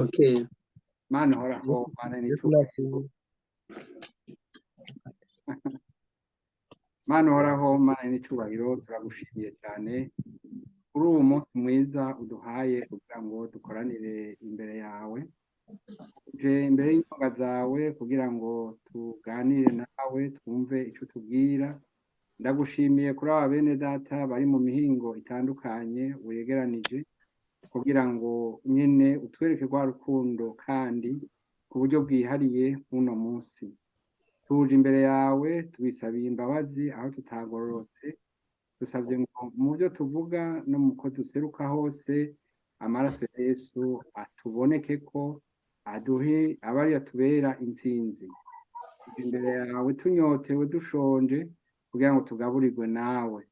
Okay. Mana uhoraho, Mana Yesu n'icyubahiro. nashimwe. Mana uhoraho, Mana n'icyubahiro, turagushimiye cyane kuri uwo munsi mwiza uduhaye kugira ngo dukoranire imbere yawe. Tuje imbere y'imbaga zawe kugira ngo tuganire nawe, twumve icyo tubwira. Ndagushimiye kuri aba bene data bari mu mihingo itandukanye wegeranije kugira ngo nyine utwereke rwa rukundo kandi ku buryo bwihariye uno munsi. Tuje imbere yawe tubisabiye imbabazi aho tutagororotse, dusabye ngo mu byo tuvuga no mu ko duseruka hose amaraso ya Yesu atuboneke ko aduhe abari atubera intsinzi. Tuje imbere yawe tunyotewe dushonje kugira ngo tugaburirwe nawe.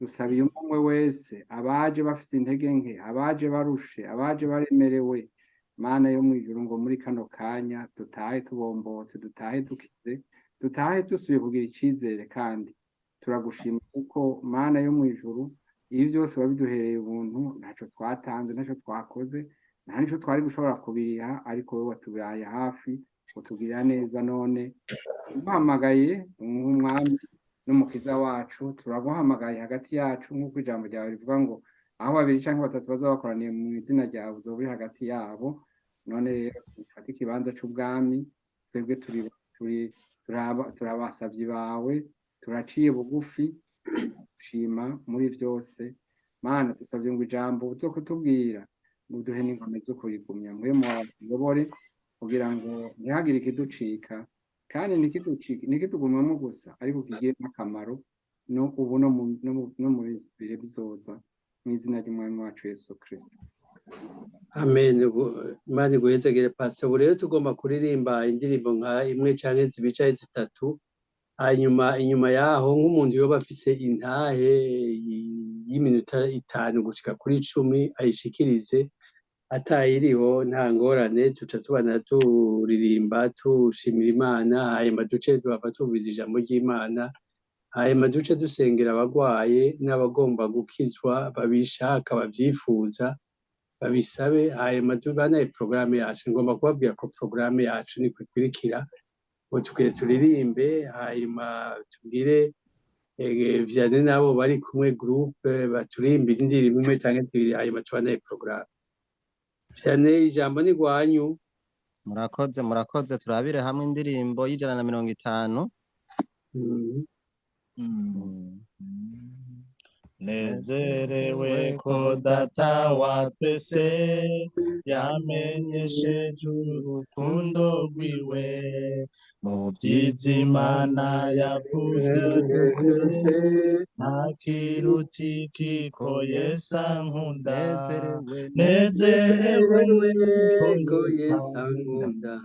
Dusabiye umwe wese abaje bafise intege nke, abaje barushe, abaje baremerewe, Mana yo mwijuru ngo muri kano kanya dutahe tubombotse, dutahe dukize, dutahe dusubiye kugira icizere. Kandi turagushima kuko Mana yo mwijuru ibi byose wabiduhereye ubuntu, ntacyo twatanze, ntacyo twakoze, nta nico twari gushobora kubiriha, ariko wowe watubaye hafi utugirira neza. None uhamagaye umwami n'umukiza wacu, turaguhamagaye hagati yacu nk'uko ijambo ryawe rivuga ngo aho babiri cyangwa batatu bazaba bakoraniye mu izina ryawe uzoba uri hagati yabo. None rero dufate ikibanza c'ubwami, twebwe turabasavyi bawe, turaciye bugufi, shima muri vyose. Mana dusavye ngo ijambo uzo kutubwira uduhe n'ingome zo kurigumya, mpwemu wawe tuyobore kugira ngo ntihagire ikiducika, kandi nikitugumamo gusa ariko kigiye n'akamaro no ubu no mu bihe bizoza, mu izina ry'umwami wacu Yesu Kristo. Amen. Imana iguhezagire pastor. Ubu rero tugomba kuririmba indirimbo nka imwe canke zibicaye zitatu, hanyuma inyuma yaho nk'umuntu yoba afise intahe y'iminota 5 gushika kuri 10 ayishikirize, atayiriho nta ngorane, tuca tubana turirimba tushimira Imana, hanyuma duce duhava tuvuza ijambo ry'Imana, hanyuma duce dusengera abagwaye n'abagomba gukizwa babishaka bavyifuza babisabe, hanyuma tubanaye programme yacu. Ngomba kubabwira ko programme yacu ni kwikurikira ngo tukwiye turirimbe, hanyuma tubwire vyane nabo bari kumwe groupe baturimbira indirimbo imwe canke zibiri, hanyuma tubanaye programme. Vyane ijambo ni gwanyu. Murakoze turabire hamwe indirimbo y'150. Nezerewe ko data wa twese yamenyesheje urukundo rwiwe, mu vyiza Imana yavuze ntakiruta ko Yesu ankunda. Nezerewe ko Yesu ankunda,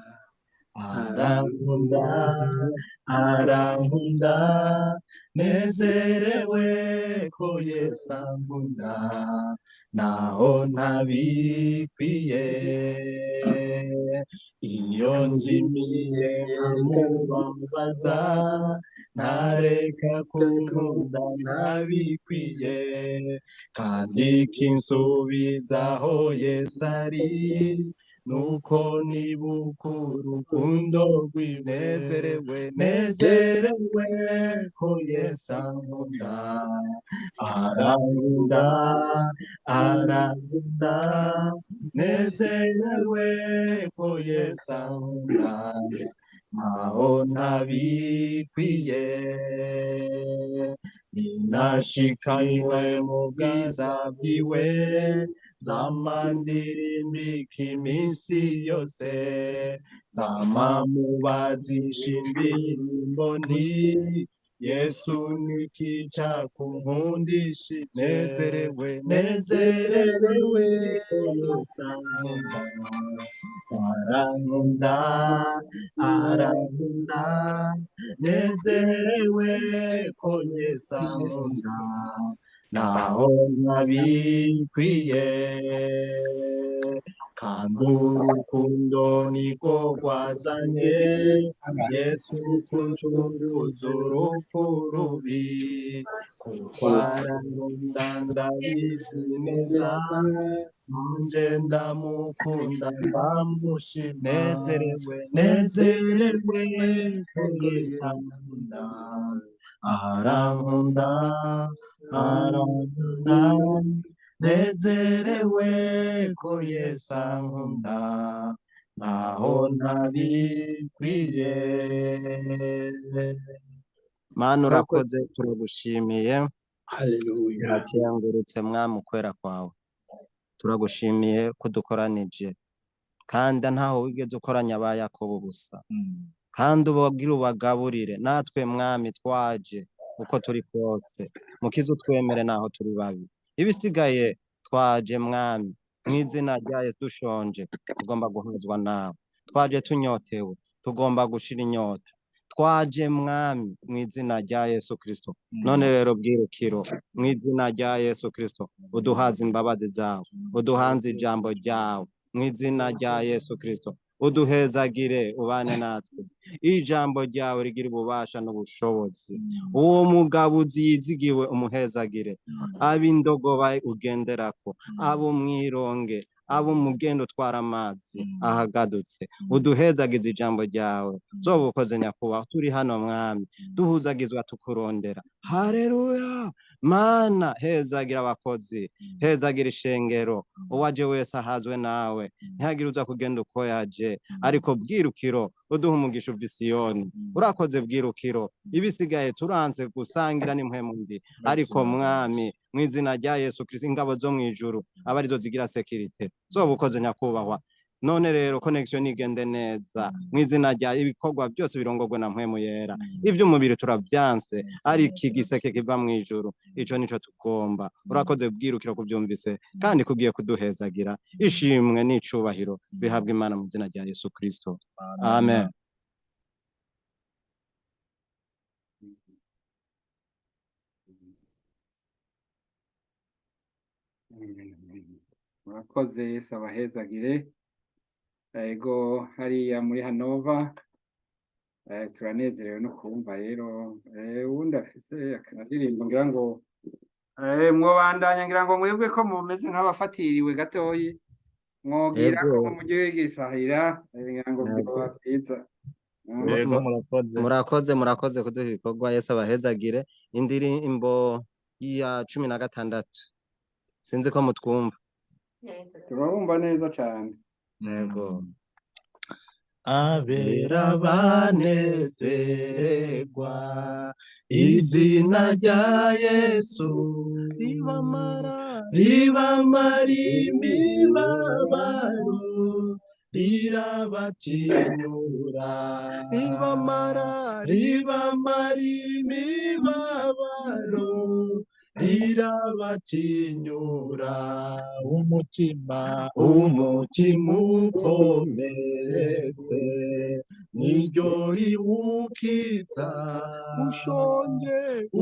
arankunda, nezerewe ko Yesu ankunda, naho ntabikwiye. Iyo nzimiye nkamubabaza, ntareka kunkunda ntabikwiye, kandi kinsubizaho Yesu ari, nuko nibuka urukundo rwiwe. Nezerewe ko Yesu ankunda, arankunda, nezerewe ko Yesu ankunda, naho ntabikwiye. Ninashikanywe mu bwiza bwiwe, zama ndirimbika iminsi yose, zama mubazisha indirimbo nti Yesu niki cakunkundisha. Nezerewe ko Yesu ankunda, arankunda, nezerewe ko Yesu ankunda, naho ntabikwiye. kandi urukundo niko rwazanye Yesu kuncunguza urupfu rubi kuko arankunda ndabizi neza nje ndamukunda ndamushima nezerewe ko Yesu ankunda arankunda arankunda nezerewe ko Yesu ankunda naho ntabikwiye. Mana urakoze turagushimiye Haleluya. turakengurutse mwami ukwera kwawe turagushimiye ko dukoranije kandi ntaho wigeze ukoranya ba Yakobo ubusa kandi ubagira ubagaburire natwe mwami twaje uko turi kose mukize utwemere naho turi babi ibisigaye twaje mwami mw'izina rya Yesu dushonje tugomba guhuzwa nawe twaje tunyotewe tugomba gushira inyota twaje mwami mw'izina rya Yesu Kristo none rero bwirukiro mw'izina rya Yesu Kristo uduhaze imbabazi zawe uduhanze ijambo ryawe mw'izina rya Yesu Kristo uduhezagire ubane natwe ijambo ryawe rigira ububasha n'ubushobozi uwo mugabuzi yizigiwe umuhezagire ab'indogoba ugenderako abo mwironge abo mugendo utwara amazi ahagadutse uduhezagize ijambo ryawe zobukoze nyakubahwa turi hano mwami duhuzagizwa tukurondera haleluya mana hezagira abakozi hezagira ishengero uwaje wese ahazwe nawe ntihagire uza kugenda uko yaje ariko bwirukiro uduha umugisha uva i Siyoni urakoze bwirukiro ibisigaye turanze gusangira n'impwemu mbi ariko mwami mw'izina rya Yesu Kristo ingabo zo mw'ijuru aba arizo zigira sekirite zobukoze nyakubahwa none rero connection igende neza mw'izina rya ibikorwa byose birongorwe na mpwemu yera iby'umubiri turavyanse ariko igiseke kiva mw'ijuru ico nico tugomba urakoze bwirukiro kubyumvise kandi kugiye kuduhezagira ishimwe n'icubahiro bihabwa Imana mu izina rya Yesu Kristo amen. murakoze Yesu abahezagire ego hariya muri Hanova turanezerewe no kumva rero uwundi afise akanadirimbo ngira ngo mwobandanya ngira ngo mwebwe ko mumeze nk'abafatiriwe gatoyi mwogira ko mujye gisahira ngira ngo byoba byiza. murakoze kuduha ibikorwa Yesu abahezagire indirimbo ya 16 sinzi ko mutwumva turabumva neza cyane yego abera banezerwa izina rya Yesu ribamara imibabaro rirabatinyura ribamara imibabaro rirabatinyura umutima ukomeretse niryo riwukiza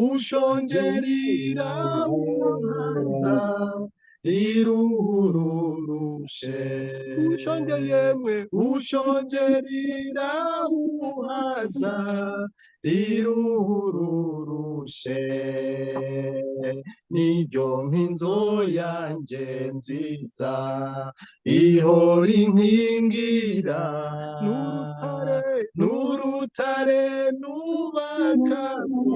ushonje riramuhaza rirurushe ushonje riramuhaza rirurushe niryo nk'inzo yanje nziza ihora inkingira n'urutare nubakako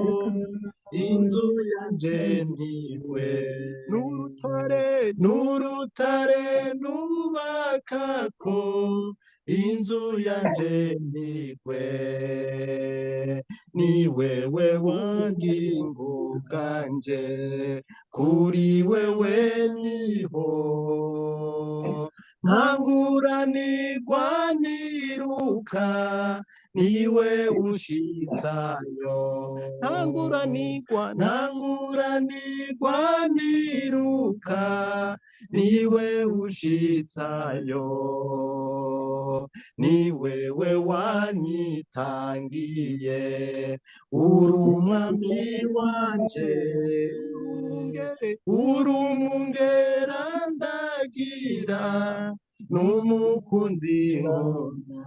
inzu yanje ntiwe n'urutare nubakako inzu yanje ntiwe ni wewe wangingo bwanje kuri wewe niho ntanguranirwa niruka niwe ushitsayo ntanguranirwa niruka niwe ushitsayo ni wewe wanyitangiye uri umwami wanje uri umwungera ndagira n'umukunzi nkunda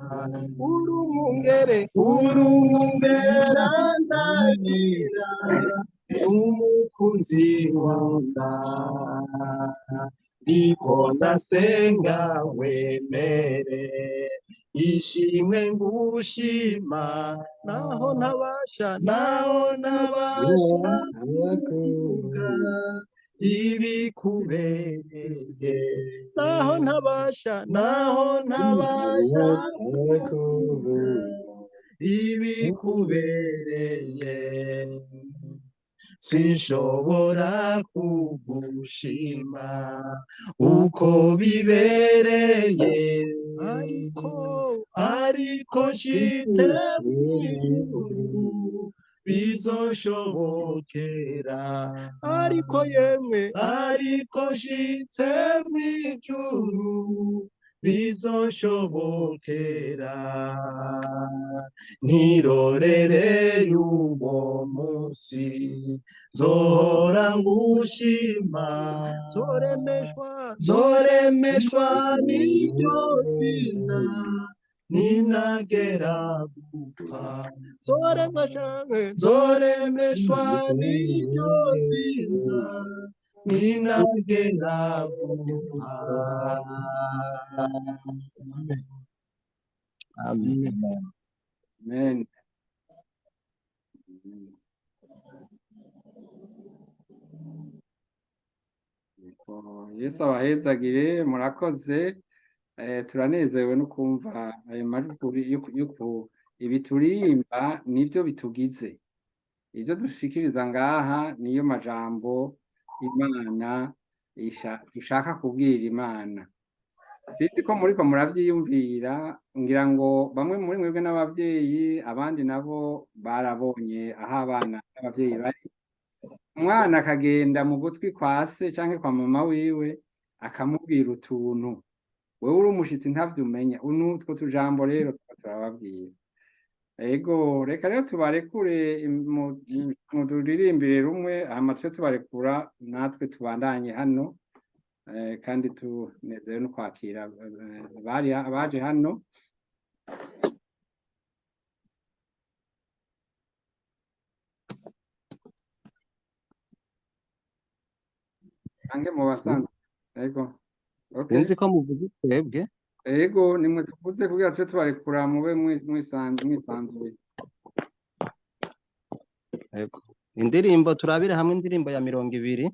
urumungera ndagira n'umukunzi nkunda niko ndasenga wemere ishimwe ngushima naho ntabasha kuvuga ibikubereye naho ntabasha kuvuga ibikubereye sinshobora kugushima uko bibereye ariko nshitse mw'ijuru bizoshobokera ariko nshitse mw'ijuru bizoshobokera nkirorereye uwo munsi nzohora ngushima nzoremeshwa n'iryo zina ninagera gupfa nzoremeshwa n'iryo zina ninagera gupfa. Amen. Amen. Yesu abahezagire murakoze turanezerewe no kumva ayo majwi ibi turirimba nibyo bitugize ibyo dushikiriza ngaha niyo majambo Imana ishaka kubwira Imana Siti ko muriko muravyiyumvira ngira ngo bamwe muri mwebwe n'abavyeyi abandi nabo barabonye aho abana n'abavyeyi bari umwana akagenda mu gutwi kwa se canke kwa mama wiwe akamubwira utuntu wewe uri umushitsi ntavyumenya unutwo tujambo rero turababwira ego reka rero tubarekure muduririmbire rumwe hama twe tubarekura natwe tubandanye hano kandi tunezerewe no kwakira abaje hano ange mu basanzwe ego okay Sinzi ko muvuze twebwe ego nimwe tuvuze kugira twe tubarekura mube mwisanzuye ego indirimbo turabire hamwe indirimbo ya 200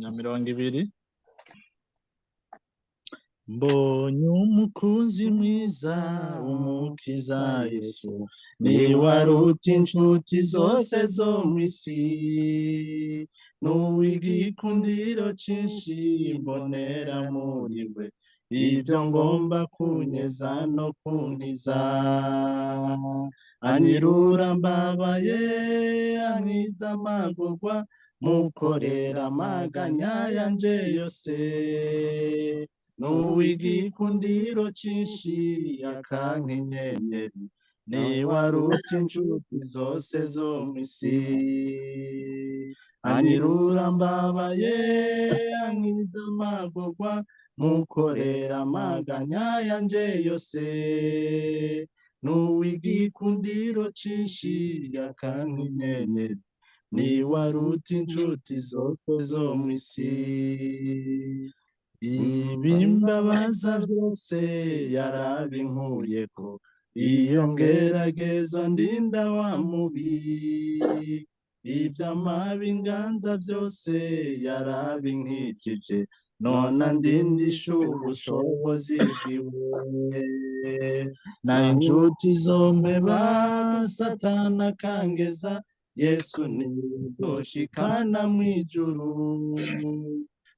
ya 200 mbonye umukunzi mwiza umukiza Yesu niwe aruta inshuti zose zo mw'isi n'uw'igikundiro cinshi mbonera muri we ibyo ngomba kunyeza no kunkiza anyirura mbabaye ankiza amagorwa mukorera amaganya yanje yose n'uw'igikundiro cinshi akanka inyenyeri niwe aruta inshuti zose zo mw'isi anyirura mbabaye ankiza amagorwa mukorera amaganya yanje yose n'uw'igikundiro cinshi akanka inyenyeri niwe aruta inshuti zose zo mw'isi ibimbabaza byose yarabinkuyeko iyo ngeragezwa ndinda wa mubi iby'amabi nganza byose yarabinkikije none ndindisha ubushobozi bwiwe na inshuti zompeba satana akangeza Yesu nidoshikana mw'ijuru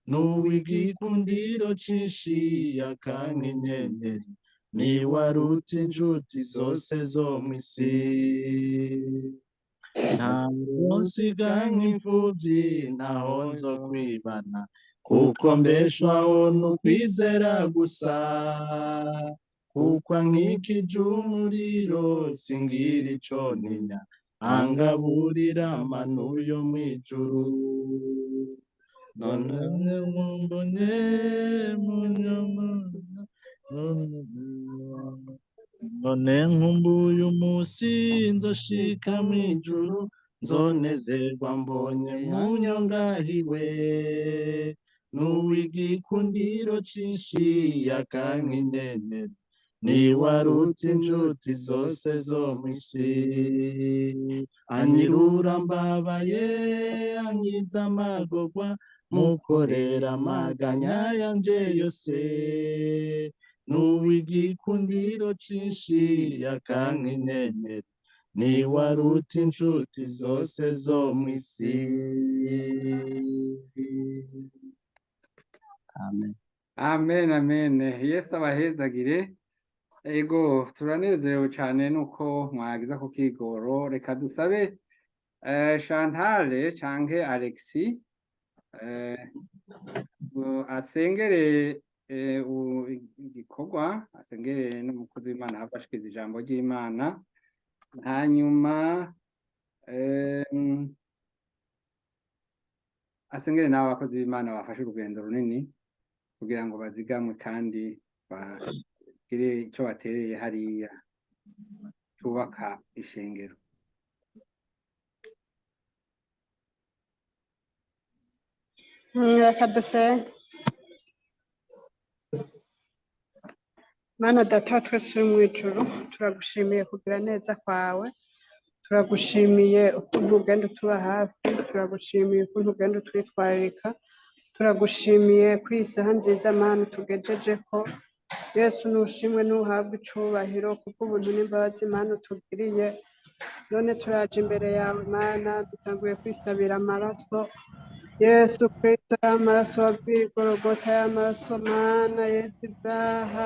n'uw'igikundiro cinshi akanka inyenyeri niwe aruta inshuti zose zo mw'isi ntaho nsiga nk'imfuvyi ntaho nzo kwibana kuko mbeshwaho n'ukwizera gusa kuko ankikije umuriro singira ico ntinya angaburira amanu yo mw'ijuru none nkumbonye munyamana none nkumbuye umunsi nzoshika mw'ijuru nzonezerwa mbonye munyongahiwe n'uw'igikundiro cinshi yakanka inyenyeri niwaruta inshuti zose zo mw'isi anyirura mbabaye ankiza amagorwa mukorera amaganya yanje yose n'uw'igikundiro cinshi yakanka inyenyeri niwaruta inshuti zose zo mw'isi. Amen. Amen, amen. Yesu abahezagire. Ego turanezerewe cyane nuko mwagiza ku kigoro. Reka dusabe Chantal canke Alexis asengere igikorwa, asengere n'umukozi w'Imana afashikiriza ijambo ry'Imana, hanyuma asengere n'abakozi b'Imana bafashe urugendo runini kugira ngo bazigamwe kandi bagire icyo batereye hariya cyubaka ishengero. Reka dusenge. Mana data wa twese uri mu ijuru, turagushimiye kugira neza kwawe, turagushimiye ukuntu ugenda utuba hafi, turagushimiye ukuntu ugenda utwitwararika, turagushimiye ku isaha nziza Mana tugejeje ko. Yesu nushimwe nuhabwa icubahiro kubw'ubuntu n'imbabazi Mana utugiriye. None turaje imbere yawe Mana, dutanguye kwisabira amaraso Yesu Kristo, y'amaraso wabwiye Golgota, y'amaraso Mana yeza ibyaha,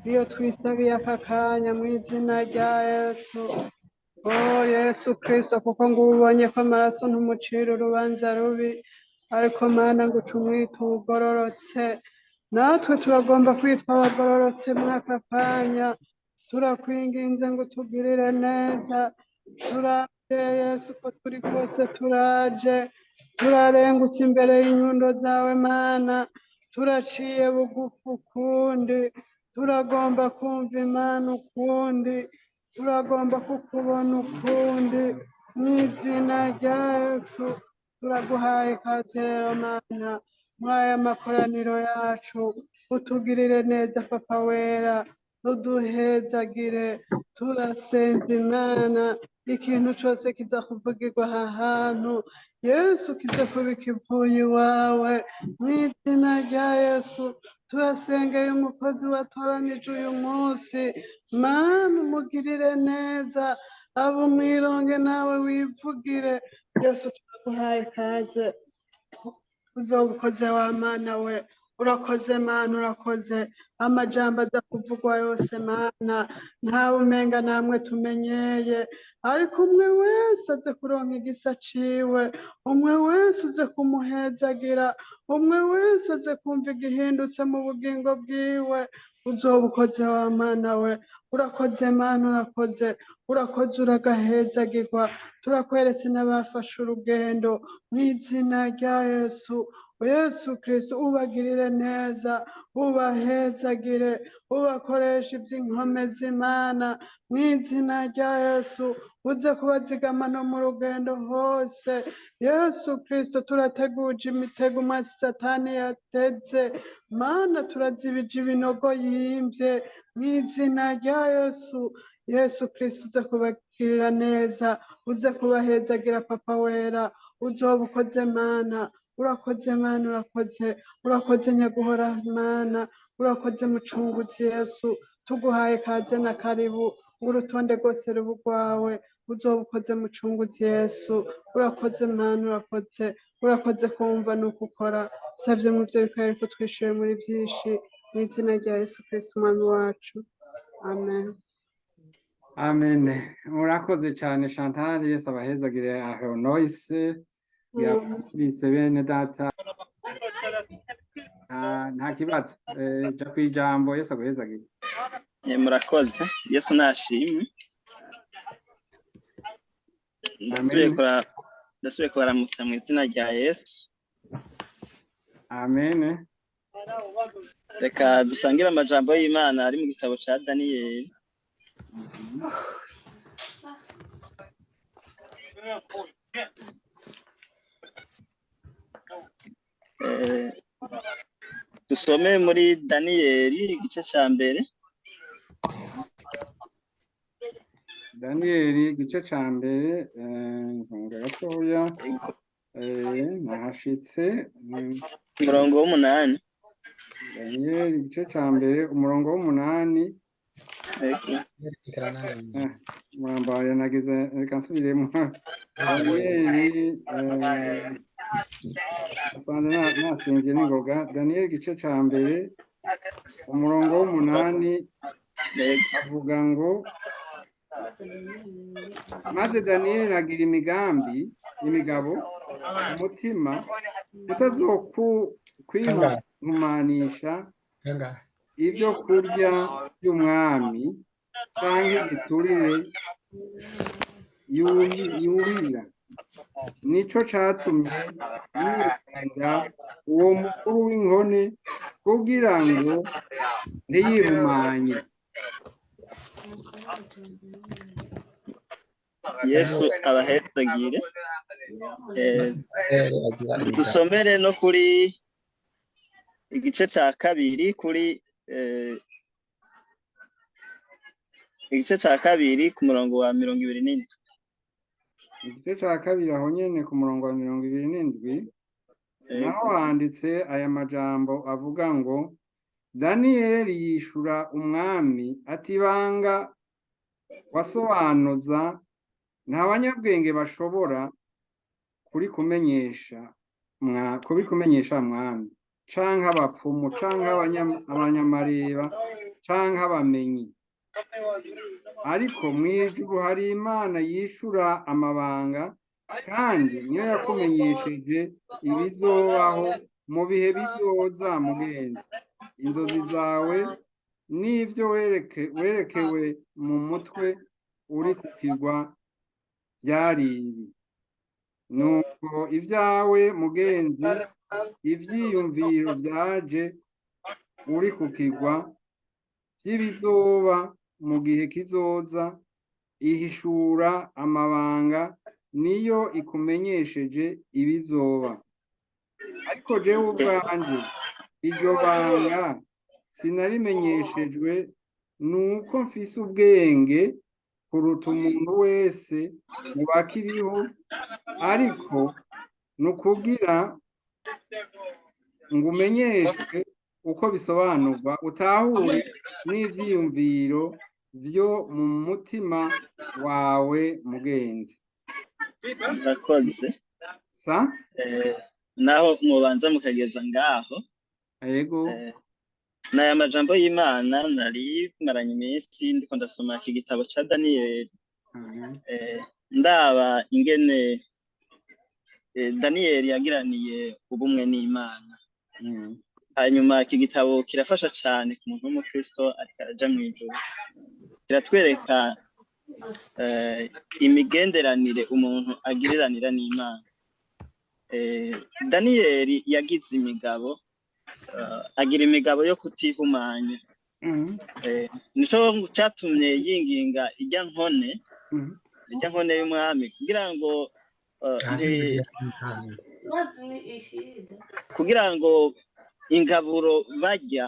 iyo twisabiye aka kanya mu izina rya Yesu. Oh Yesu Kristo, kuko ngo ubonye ko amaraso ntumucira urubanza rubi, ariko Mana ngo uca umwita ugororotse. Natwe turagomba kwitwa abagororotse muri aka kanya, turakwinginze ngo utugirire neza. Turaje Yesu ko turi kose, turaje turarengutse imbere y'inyundo zawe Mana, turaciye bugufi ukundi, turagomba kumva Imana ukundi, turagomba kukubona ukundi, mu izina rya Yesu. Turaguhaye ikaze rero Mana mw'aya makoraniro yacu, utugirire neza Papa wera, uduhezagire. Turasenze Imana, ikintu cyose kiza kuvugirwa aha hantu Yesu kize kuba kivuye iwawe, mu izina rya Yesu. Turasengeye umukozi watoranije uyu munsi, Mana umugirire neza, abo umwironge nawe wivugire. Yesu turaguhaye ikaze, uzoba ukoze wa Mana we. Urakoze Mana, urakoze. Amajambo aza kuvugwa yose Mana, ntawe umenga namwe tumenyeye, ariko umwe wese aze kuronka igisa ciwe, umwe wese uze kumuhezagira, umwe wese aze kumva igihindutse mu bugingo bwiwe. Uzoba ukoze wa Mana we. Urakoze Mana, urakoze, urakoze, uragahezagirwa. Turakweretse n'abafashe urugendo mu izina rya Yesu. Yesu Kristo ubagirire neza, ubahezagire, ubakoresha iby'inkomezi Imana, mu izina rya Yesu. Uze kubazigama no mu rugendo hose. Yesu Kristo, turateguje imitego umwasi Satani yateze Mana, turazibije ibinogo yimvye mu izina rya Yesu. Yesu Kristo, uze kubagirira neza, uze kubahezagira Papa wera. Uzoba ukoze Mana, urakoze Mana, urakoze, urakoze nyaguhora Mana, urakoze mucunguzi Yesu. Tuguhaye kaze na karibu, urutonde rwose ruba rwawe. Uzoba ukoze mucunguzi Yesu. Urakoze Mana, urakoze, urakoze kumva nuko ukora. Savye mu byo bikwereka ko twishuye muri byinshi, mu izina rya Yesu Kristo umwami wacu. Amen. Amen. Murakoze cyane Chantal. Yesu abahezagire aho noise bise bene data. Nta kibazo, ja kwijambo. Yesu aguhezagire. Murakoze. Yesu nashimwe. Ndasubiye kubaramutsa mu izina rya Yesu. amen. reka dusangire amajambo y'Imana ari mu gitabo ca Daniyeli. Dusome muri Daniyeli igice ca mbere. Daniyeli igice ca mbere gatoya nahashitse umurongo w'umunani. Daniyeli igice ca mbere umurongo w'umunani. Murambare nagize reka nsubiremo. Daniyeli nasinzye n'ingoga. Daniyeli igice ca mbere umurongo w'umunani avuga ngo maze Daniyeli agira imigabo umutima utazokwihumanisha ibyo kurya by'umwami canke igiturire yuhira. Nico catumye yirinda uwo mukuru w'inkone kugira ngo ntiyihumanye. Yesu abahezagire. Dusomere no kuri igice ca kabiri ku murongo wa 27. Igice ca kabiri aho nyene ku murongo wa 27 naho handitse aya majambo avuga ngo Daniyeli yishura umwami ati ibanga wasobanuza nta banyabwenge bashobora kubikumenyesha mwami canke abapfumu canke abanyamareba canke abamenyi, ariko mw'ijuru hari Imana yishura amabanga kandi niyo yakumenyesheje ibizobaho mu bihe bizoza mugenzi. Inzozi zawe n'ivyo werekewe mu mutwe uri ku kirwa byari ibi. Nuko ibyawe mugenzi ivyiyumviro vyaje uri ku kirwa vy'ibizoba mu gihe kizoza, ihishura amabanga niyo ikumenyesheje ibizoba. Ariko jewe ubwanje iryo banga sinarimenyeshejwe, nuko mfise ubwenge kuruta umuntu wese mu bakiriho, ariko nukugira ngo umenyeshwe uko bisobanurwa, utahure n'ivyiyumviro vyo mu mutima wawe mugenzi. Murakoze. Naho mubanza mukageza ngaho. Yego. N'aya majambo y'Imana nari maranye iminsi ndiko ndasoma iki gitabo ca Daniyeli. Ndaba ingene Daniyeli yagiraniye ubumwe n'Imana. Hanyuma iki gitabo kirafasha cane ku muntu w'umukristo ariko araja mw'ijuru. Kiratwereka imigenderanire umuntu agiriranira n'Imana. Daniyeli yagize imigabo, agira imigabo yo kutihumanya. Nico catumye yinginga ijya nkone y'umwami kugira ngo ingaburo barya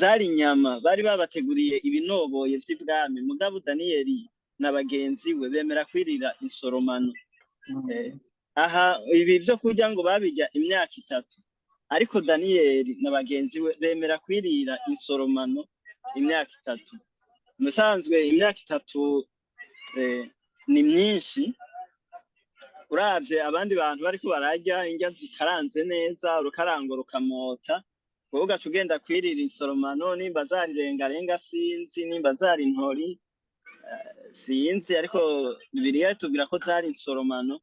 zari inyama, bari babateguriye ibinoboye vy'ibwami, mugabo Daniyeli na bagenzi we bemera kwirira insoromano. Aha ibi vyo kurya ngo babirya imyaka 3, ariko Daniyeli na bagenzi we bemera kwirira insoromano imyaka 3. Musanzwe imyaka 3 ni myinshi. Uravye abandi bantu bariko bararya indya zikaranze neza, urukarango rukamota, wowe ugaca ugenda kwirira insoromano, nimba zari rengarenga sinzi, nimba zari intori sinzi, ariko Bibiliya itubwira ko zari insoromano.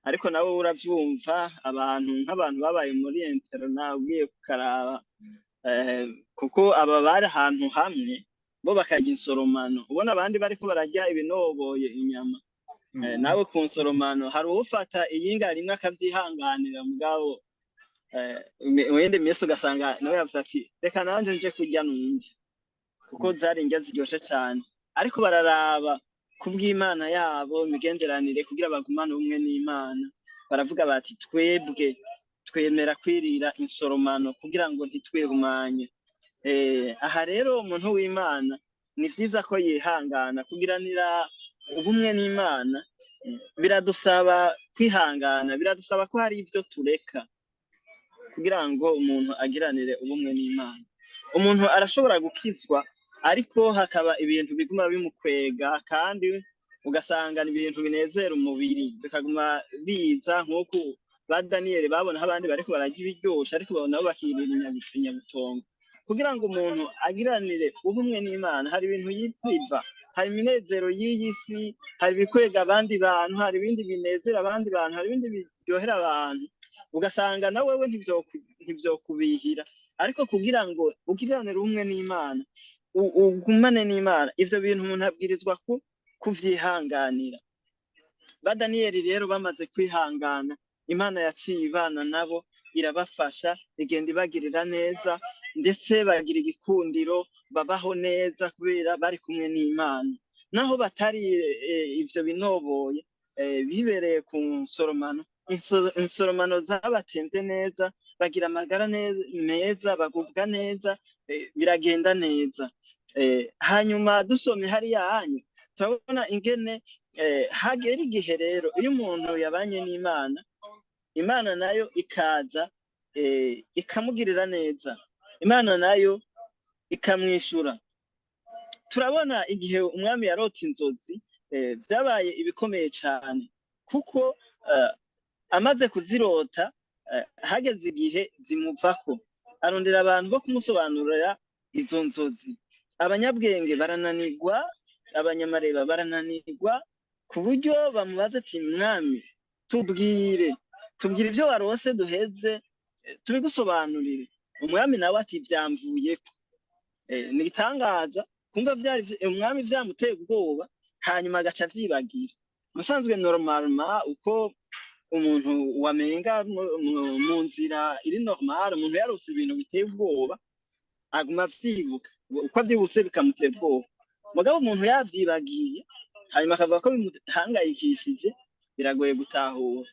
Ariko nawe uravyumva nk'abantu babaye muri interna ugiye kukaraba, kuko aba bari ahantu hamwe bo bakarya insoromano, ubona abandi bariko bararya ibinoboye inyama. Nawe ku nsoromano hari ufata iyinga rimwe akavyihanganira, mugabo mu yindi minsi ugasanga nawe yavuze ati reka nanje nje kurya numve kuko zari indya ziryoshe cyane ariko bararaba kubw'Imana yabo imigenderanire kugira bagumane ubumwe n'Imana baravuga bati twebwe twemera kwirira insoromano kugira ngo ntitwihumanye aha rero umuntu w'Imana ni vyiza ko yihangana kugiranira ubumwe n'Imana biradusaba kwihangana biradusaba ko hari ivyo tureka kugira ngo umuntu agiranire ubumwe n'Imana umuntu arashobora gukizwa ariko hakaba ibintu biguma bimukwega kandi ugasanga ni ibintu binezera umubiri bikaguma biza nk'uko ba Daniel babona abandi bariko barajya ibiryosha ariko babona bakirira inyabutongo kugira ngo umuntu agiranire ubumwe n'Imana hari ibintu yipfiva hari iminezero y'iyi si hari bikwega abandi bantu hari ibindi binezera abandi bantu hari ibindi biryohera abantu ugasanga na wewe ntivyokubihira ariko kugira ngo ugiranire ubumwe n'Imana ugumane n'Imana ivyo bintu umuntu abwirizwa kuvyihanganira ba Daniel rero bamaze kwihangana Imana yaciye ibana nabo irabafasha igenda ibagirira neza ndetse bagira igikundiro babaho neza kubera bari kumwe n'Imana naho batari ivyo binoboye bibereye ku nsoromano insoromano zabatenze neza bagira amagara meza bagubwa neza biragenda neza hanyuma dusomye hariya hanyu turabona ingene hagera igihe rero iyo umuntu yabanye n'Imana Imana nayo ikaza ikamugirira neza Imana nayo ikamwishura turabona igihe umwami yarota inzozi vyabaye ibikomeye cyane kuko amaze kuzirota hageze igihe zimuvako arondera abantu bo kumusobanurira izo nzozi abanyabwenge barananirwa abanyamareba barananirwa ku buryo bamubaza ati mwami tubwire ivyo warose duheze tubigusobanurire umwami nawe ati vyamvuyeko nigitangaza kumva vyari umwami vyamuteye ubwoba hanyuma agaca vyibagira musanzwe normalement uko umuntu wamenga mu nzira iri normal umuntu yarose ibintu biteye ubwoba aguma vyibuka uko avyibutse bikamutera ubwoba mugabo umuntu yavyibagiye hanyuma akavuga ko bimuhangayikishije biragoye gutahura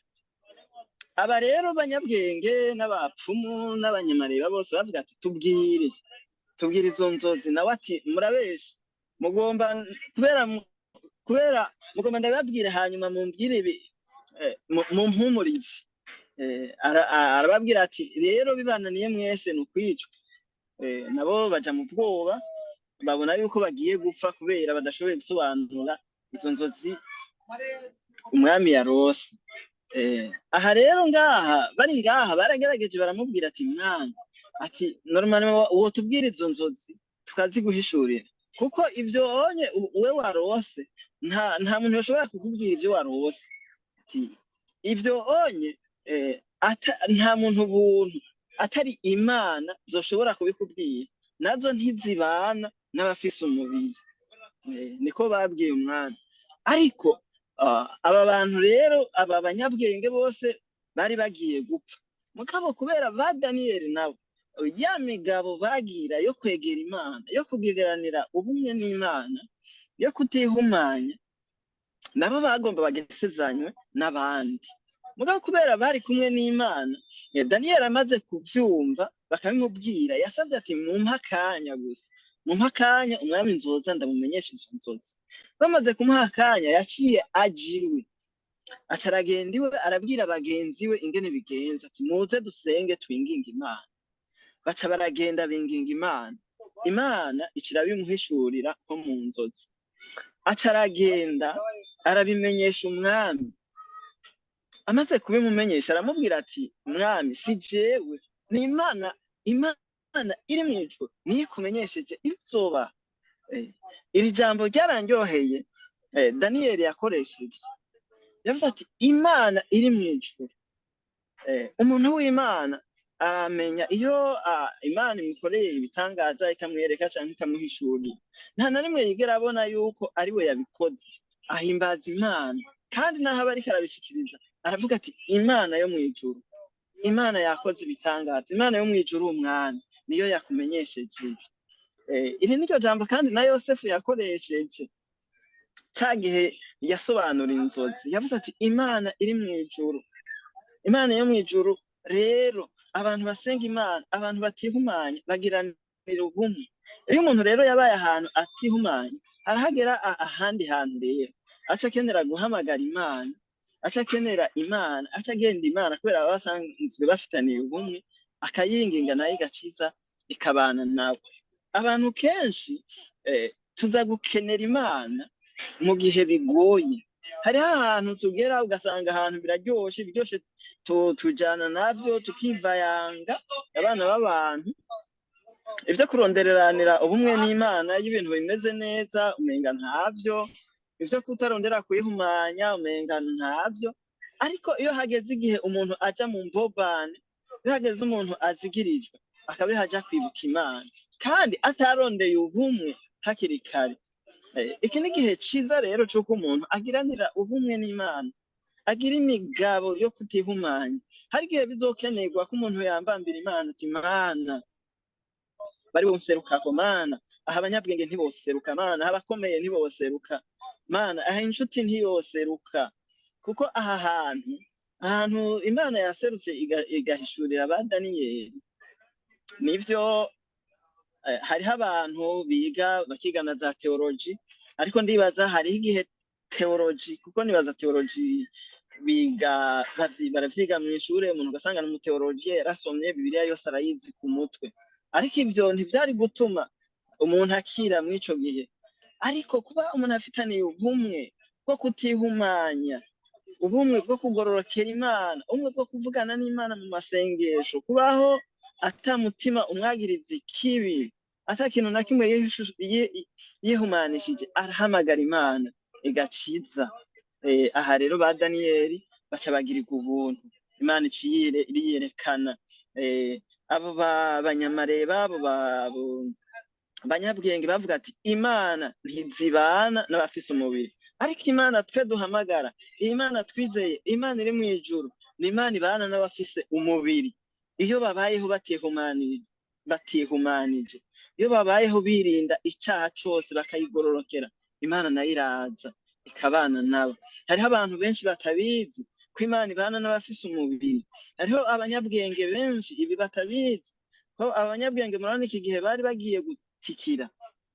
aba rero banyabwenge n'abapfumu n'abanyamareba bose bavuga ati tubwire izo nzozi nawe ati murabeshe mugomba kubera mugomba ndababwire hanyuma mumbwire ibi mumpumurize arababwira ati rero bibananiye mwese nukwicwa nabo baja mu bwoba babona yuko bagiye gupfa kubera badashoboye gusobanura izo nzozi umwami yarose aha rero bari ngaha baragerageje baramubwira ati mwana ati normalement uwo tubwira izo nzozi tukaziguhishurira kuko ivyo onye we warose nta muntu yoshobora kukubwira ivyo warose ati ivyo onye nta muntu buntu atari Imana zoshobora kubikubwira nazo ntizibana n'abafise umubiri niko babwiye umwana ariko aba bantu rero aba banyabwenge bose bari bagiye gupfa mugabo kubera ba Daniel nabo ya migabo bagira yo kwegera Imana yo kugiranira ubumwe n'Imana yo kutihumanya nabo bagomba bagesezanywe n'abandi mugabo kubera bari kumwe n'Imana Daniel amaze kuvyumva bakamubwira yasavye ati mumpakanya gusa mumpakanya umwami nzoza ndamumenyesha izo nzozi bamaze kumuha akanya yaciye ajiwe acaragenda iwe arabwira bagenzi we ingene bigenza ati muze dusenge twinginga Imana baca baragenda binginga Imana icirabimuhishurira ko mu nzozi acaragenda arabimenyesha umwami amaze kubimumenyesha aramubwira ati mwami si jewe ni Imana iri mwijwe niyo kumenyesheje ibizoba iri jambo ryarandyoheye Daniel yakoresheje yavuze ati Imana iri mwijwe umuntu w'Imana aramenya iyo Imana imikoreye ibitangaza ikamwereka canke ikamuhishurira nta na rimwe yigera abona yuko ari we yabikoze ahimbaza Imana kandi naho abariko arabishikiriza aravuga ati Imana yo mwijuru imana yakoze ibitangaza, imana yo mw'ijuru umwami niyo yakumenyesheje ibi. Iri niryo jambo kandi na Yosefu yakoresheje ca gihe yasobanura inzozi, yavuze ati imana iri mw'ijuru, imana yo mw'ijuru. Rero abantu basenga imana, abantu batihumanya bagiranira ubumwe. Iyo umuntu rero yabaye ahantu atihumanya, arahagera ahandi hantu rero aca akenera guhamagara imana, aca akenera imana, aca agenda imana kubera baba basanzwe bafitaniye ubumwe, akayinginga nayo igaciza ikabana nawe. Abantu kenshi tuza gukenera imana mu gihe bigoye. Hariho ahantu tugera ugasanga ahantu biraryoshe, biryoshe tujana navyo tukivayanga abana b'abantu, ivyo kurondereranira ubumwe n'imana y'ibintu bimeze neza umenga ntavyo, ivyo kutarondera kwihumanya umenga ntavyo. Ariko iyo hageze igihe umuntu aja mu mbobane, iyo hageze umuntu azigirijwe, akaba haja kwibuka imana kandi atarondeye ubumwe hakiri kare. Iki ni igihe ciza rero c'uko umuntu agiranira ubumwe n'imana, agira imigabo yo kutihumanya. Hari igihe bizokenerwa ko umuntu yambambira imana ati mana bari bonserukako mana, aha abanyabwenge ntiboseruka mana, aha abakomeye ntiboseruka mana, aha inshuti ntiyoseruka. Kuko aha ahantu imana yaserutse igahishurira ba Daniyeli, nivyo hariho abantu bakigana za theology, ariko ndibaza hariho igihe theology, kuko nibaza theology baravyiga mw'ishure, umuntu ugasanga ni umutheologie yarasomye Bibiliya yose arayizi ku mutwe, ariko ivyo ntivyari gutuma umuntu akira mw'ico gihe. Ariko kuba umuntu afitaniye ubumwe bwo kutihumanya, ubumwe bwo kugororokera imana, ubumwe bwo kuvugana n'imana mu masengesho, kubaho ata mutima umwagiriza ikibi, ata kintu na kimwe yihumanishije, arahamagara imana igaciza. Aha rero ba Daniyeli baca bagirirwa ubuntu, imana iciye iriyerekana. Abo banyamareba, abo banyabwenge bavuga ati imana ntizibana n'abafise umubiri, ariko imana twe duhamagara, imana twizeye, imana iri mw'ijuru, ni imana ibana n'abafise umubiri. Iyo babayeho batihumanije, iyo babayeho birinda icaha cose bakayigororokera, imana nayo iraza ikabana nabo. Hariho abantu benshi batabizi ko imana ibana n'abafise umubiri, hariho abanyabwenge benshi ibi batabizi ko abanyabwenge murabona iki gihe bari bagiye gutikira.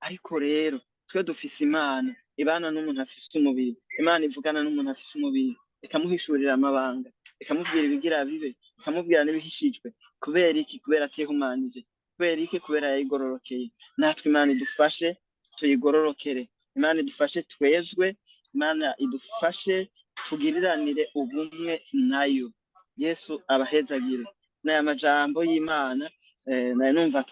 Ariko rero twe dufise imana ibana n'umuntu afise umubiri, imana ivugana n'umuntu afise umubiri, ikamuhishurira amabanga, ikamubwira ibigira bibe, ikamubwira n'ibihishijwe. Kubera iki? Kubera atihumanije. Kubera iki? Kubera yayigororokeye. Natwe imana idufashe tuyigororokere, imana idufashe twezwe, imana idufashe tugiriranire ubumwe nayo. Yesu abahezagire. N'aya majambo y'imana nayo numva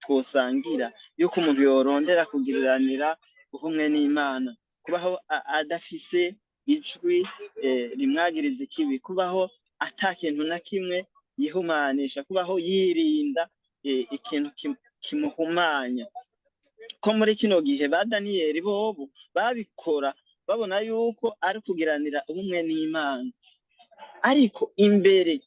twosangira yuko umuntu yorondera kugiriranira ubumwe n'imana, kubaho adafise ijwi rimwagiriza ikibi, kubaho ata kintu na kimwe yihumanisha, kubaho yirinda ikintu kimuhumanya. Ko muri kino gihe ba Daniyeli bobo babikora babona yuko ari kugiranira ubumwe n'imana, ariko imbere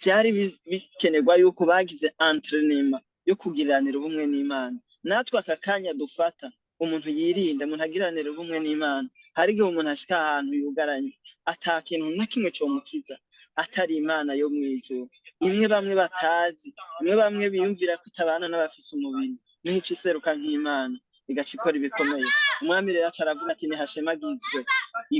vyari bikenerwa yuko bagize entraînement yo kugiranira ubumwe n'imana. Natwe aka kanya dufata umuntu yirinde, umuntu agiranira ubumwe n'imana. Hari igihe umuntu ashika ahantu yugaranye, ata kintu na kimwe comukiza atari imana yo mw'ijuru, imwe bamwe batazi, imwe bamwe biyumvira ko itabana n'abafise umubiri, niho ica iseruka nk'imana igaca ikora ibikomeye. Umwami rero aca aravuga ati nihashemagizwe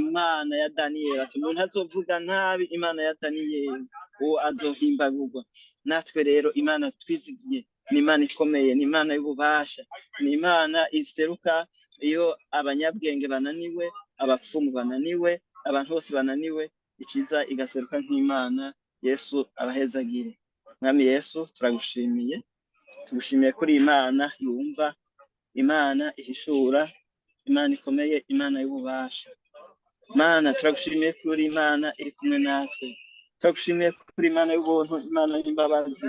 imana ya Daniyeli, ati umuntu azovuga nabi imana ya Daniyeli uwo azohimbagurwa. Natwe rero imana twizigiye ni imana ikomeye, ni imana y'ububasha, ni imana iseruka iyo abanyabwenge bananiwe, abapfumu bananiwe, abantu bose bananiwe, ikiza igaseruka nk'imana. Yesu abahezagire. Mwami Yesu turagushimiye, tugushimiye kuri imana yumva, imana ihishura, imana ikomeye, imana y'ububasha. Mana turagushimiye kuri imana iri kumwe natwe, turagushimiye kuri imana y'ubuntu, imana y'imbabazi.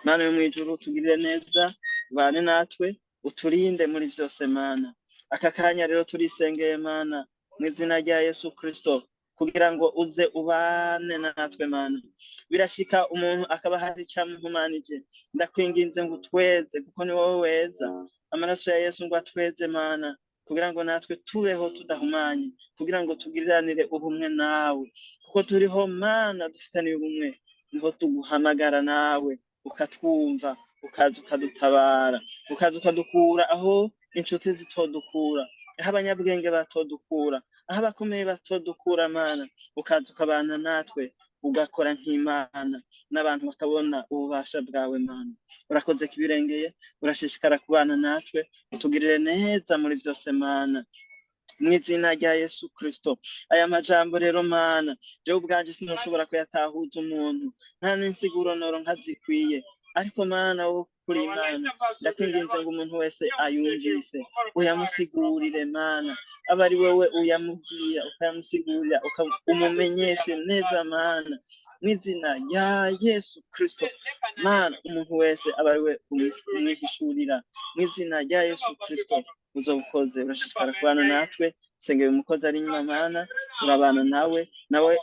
Mana yo mw'ijuru tugirire neza, ubane natwe, uturinde muri vyose mana. Aka kanya rero turisengeye mana, mu izina rya Yesu Kristo, kugira ngo uze ubane natwe mana. Birashika umuntu akaba hari icyamuhumanije, ndakwinginze ngo utweze kuko ni wowe weza. Amaraso ya Yesu ngo atweze mana, kugira ngo natwe tubeho tudahumanye, kugira ngo tugiriranire ubumwe nawe, kuko turiho mana dufitaniye ubumwe, niho tuguhamagara nawe ukatwumva, ukaza ukadutabara, ukaza ukadukura aho inshuti zitodukura, aho abanyabwenge batodukura, aho abakomeye batodukura mana, ukaza ukabana natwe, ugakora nk'Imana n'abantu bakabona ububasha bwawe mana. Urakoze kibirengeye, urashishikara kubana natwe, utugirire neza muri byose mana, mu izina rya Yesu Kristo. Aya majambo rero mana, jewe ubwanje sinoshobora kuyatahuza umuntu, nta n'insiguro noronka zikwiye, ariko mana wo kuri Imana ndakwinginze ngo umuntu wese ayumvise uyamusigurire mana, aba ari wewe uyamubwira ukayamusigurira umumenyeshe neza mana, mu izina rya Yesu Kristo mana, umuntu wese aba ari we umwihishurira, mu izina rya Yesu Kristo uzobukoze. Urashishikara kubana natwe, sengera umukozi ari inyuma mana, urabana nawe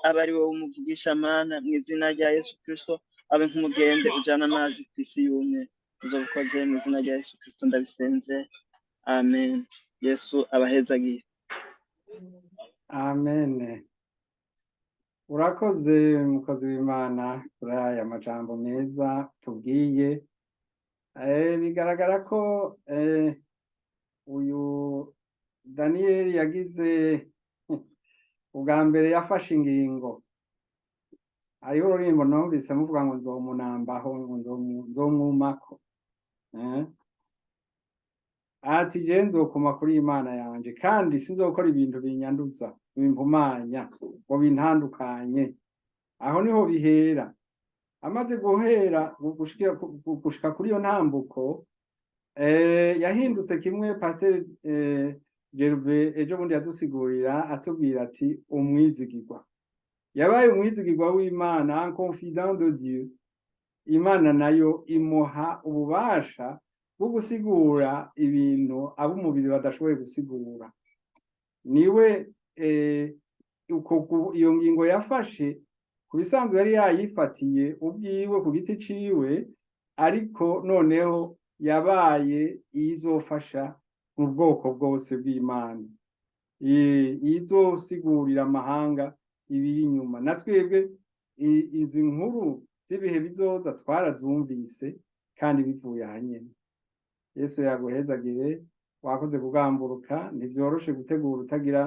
aba ari wowe umuvugisha mana, mu izina rya Yesu Kristo abe nk'umugende ujana amazi ku isi yumye, uzobukoze mu izina rya Yesu Kristo ndabisenze, amen. Yesu abahezagiye. Amen. Urakoze mukozi w'Imana kuri aya majambo meza tubwiye. Bigaragara ko uyu Daniel yagize ubwa mbere yafashe ingingo. Hariho ururimbo numvise muvuga ngo nzomunambaho, nzomwumako. Ati je nzokuma kuri Imana yanje, kandi sinzokora ibintu binyanduza, bimpumanya, ngo bintandukanye. Aho niho bihera. Amaze guhera gushika kuri iyo ntambuko, yahindutse kimwe Pasteur Gervais ejo bundi yadusigurira atubwira ati umwizigirwa. Yabaye umwizigirwa w'Imana, un confident de Dieu. Imana nayo imuha ububasha bwo gusigura ibintu ab'umubiri badashoboye gusigura. Niwe iyo ngingo yafashe ku bisanzwe yari yayifatiye ubwiwe ku giti ciwe, ariko noneho yabaye izofasha mu bwoko bwose bw'Imana, izosigurira amahanga ibiri inyuma. Natwebwe izi nkuru z'ibihe bizoza twarazumvise kandi bivuye ahanyene. Yesu yaguhezagire, wakoze kugamburuka. Ntivyoroshe gutegura utagira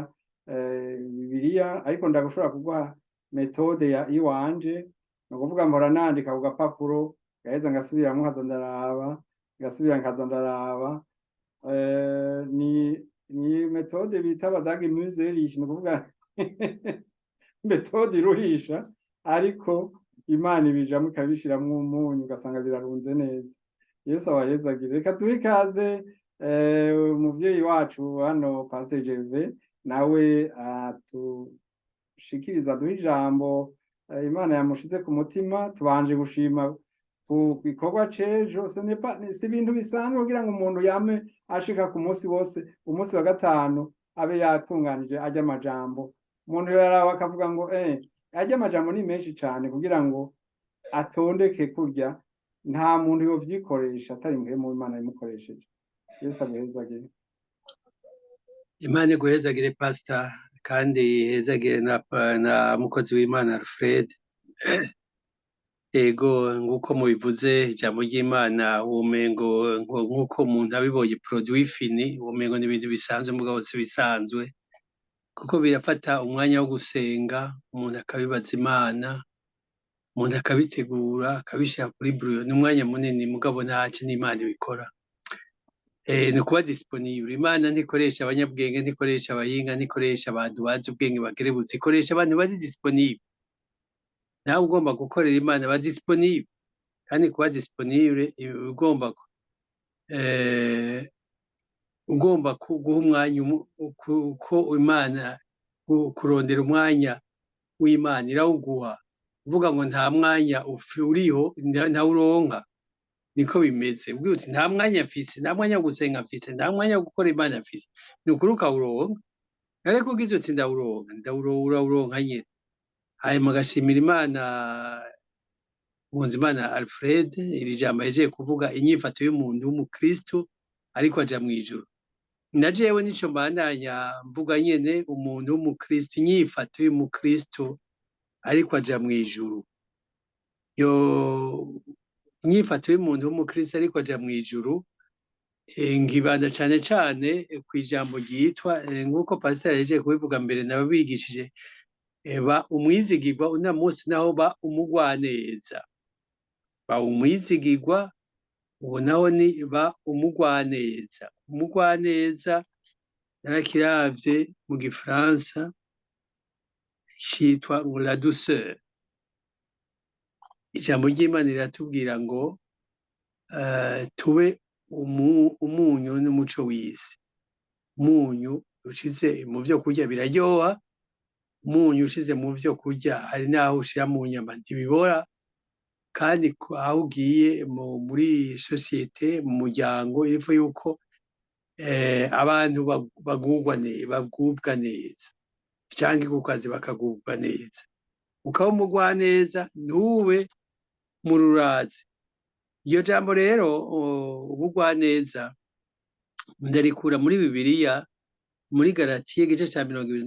Bibiliya, ariko ndagushobora kuguha metode iwanje, no kuvuga mpora nandika ku gapapuro, gaheza ngasubiramwo nkaza ndaraba, ngasubira nkaza ndaraba. Ni metode bita badagi muserish, no kuvuga metode iruhisha, ariko Imana ibijamwo ikabishiramwo umunyu ugasanga birarunze neza. Yesu abahezagire. Reka duhe ikaze umuvyeyi wacu hano Pasteur Gervais, nawe atushikiriza duhe ijambo Imana yamushize ku mutima. Tubanje gushima ku gikorwa c'ejo, si ibintu bisanzwe kugira ngo umuntu yame ashika ku munsi wose, umunsi wa gatanu abe yatunganije ajya amajambo. Umuntu yaraba akavuga ngo ajya amajambo ni menshi cane kugira ngo atondeke kurya, nta muntu yovyikoresha atari mu Imana imukoresheje. Yesu aguhezagire. Imana iguhezagire Pastor, kandi ihezagire na mukozi w'Imana Alfred. Ego nguko mubivuze, ijambo ry'Imana umengo nkuko umuntu abibonye produit fini, umengo n'ibintu bisanzwe mugabo si bisanzwe, kuko birafata umwanya wo gusenga, umuntu akabibaza Imana, umuntu akabitegura, akabishira kuri brouillon, n'umwanya munini, mugabo ntaco n'Imana ibikora. Ni kuba disponible. Imana ntikoresha abanyabwenge, ntikoresha abahinga, ntikoresha abantu bazi ubwenge bakerebutse, ikoresha abantu bari disponible. Nawe ugomba gukorera Imana ba disponible, kandi kuba disponible ugomba guha umwanya ko Imana, kurondera umwanya w'Imana irawuguha. Uvuga ngo nta mwanya uriho ntawuronka, niko bimeze. Ubwo uti nta mwanya mfise, nta mwanya wo gusenga mfise, nta mwanya wo gukora Imana mfise, ni ukuri ukawuronka. ariko ugize uti urawuronka nyene hanyuma agashimira Imana Nkunzimana Alfred iri jambo yaje kuvuga inyifato y'umuntu w'umukristo ariko aja mw'ijuru na jewe nico mbandanya mvuga nyene umuntu w'umukristo inyifato y'umukristo ariko aja mw'ijuru yo inyifato y'umuntu w'umukristo ariko aja mw'ijuru ngibanda cane cane kw'ijambo ryitwa nk'uko pasiteri yaje kubivuga mbere nababigishije ba umwizigirwa una munsi naho ba umugwaneza ba umwizigirwa ubu naho ni ba umugwaneza umugwaneza narakiravye mu gifaransa citwa ngo la douceur ijambo ry'Imana riratubwira ngo tube umunyu n'umuco w'isi umunyu ushize mu vyo kurya biraryoha umunyu ushize mu vyo kurya hari naho ushira mu nyama ntibibora kandi aho ugiye muri sosiyete mu muryango ifu yuko abantu bagubwa neza canke ku kazi bakagubwa neza ukaba umugwaneza ntube mu rurazi iyo jambo rero ubugwaneza ndarikura muri Bibiliya muri Galatiya igice ca 22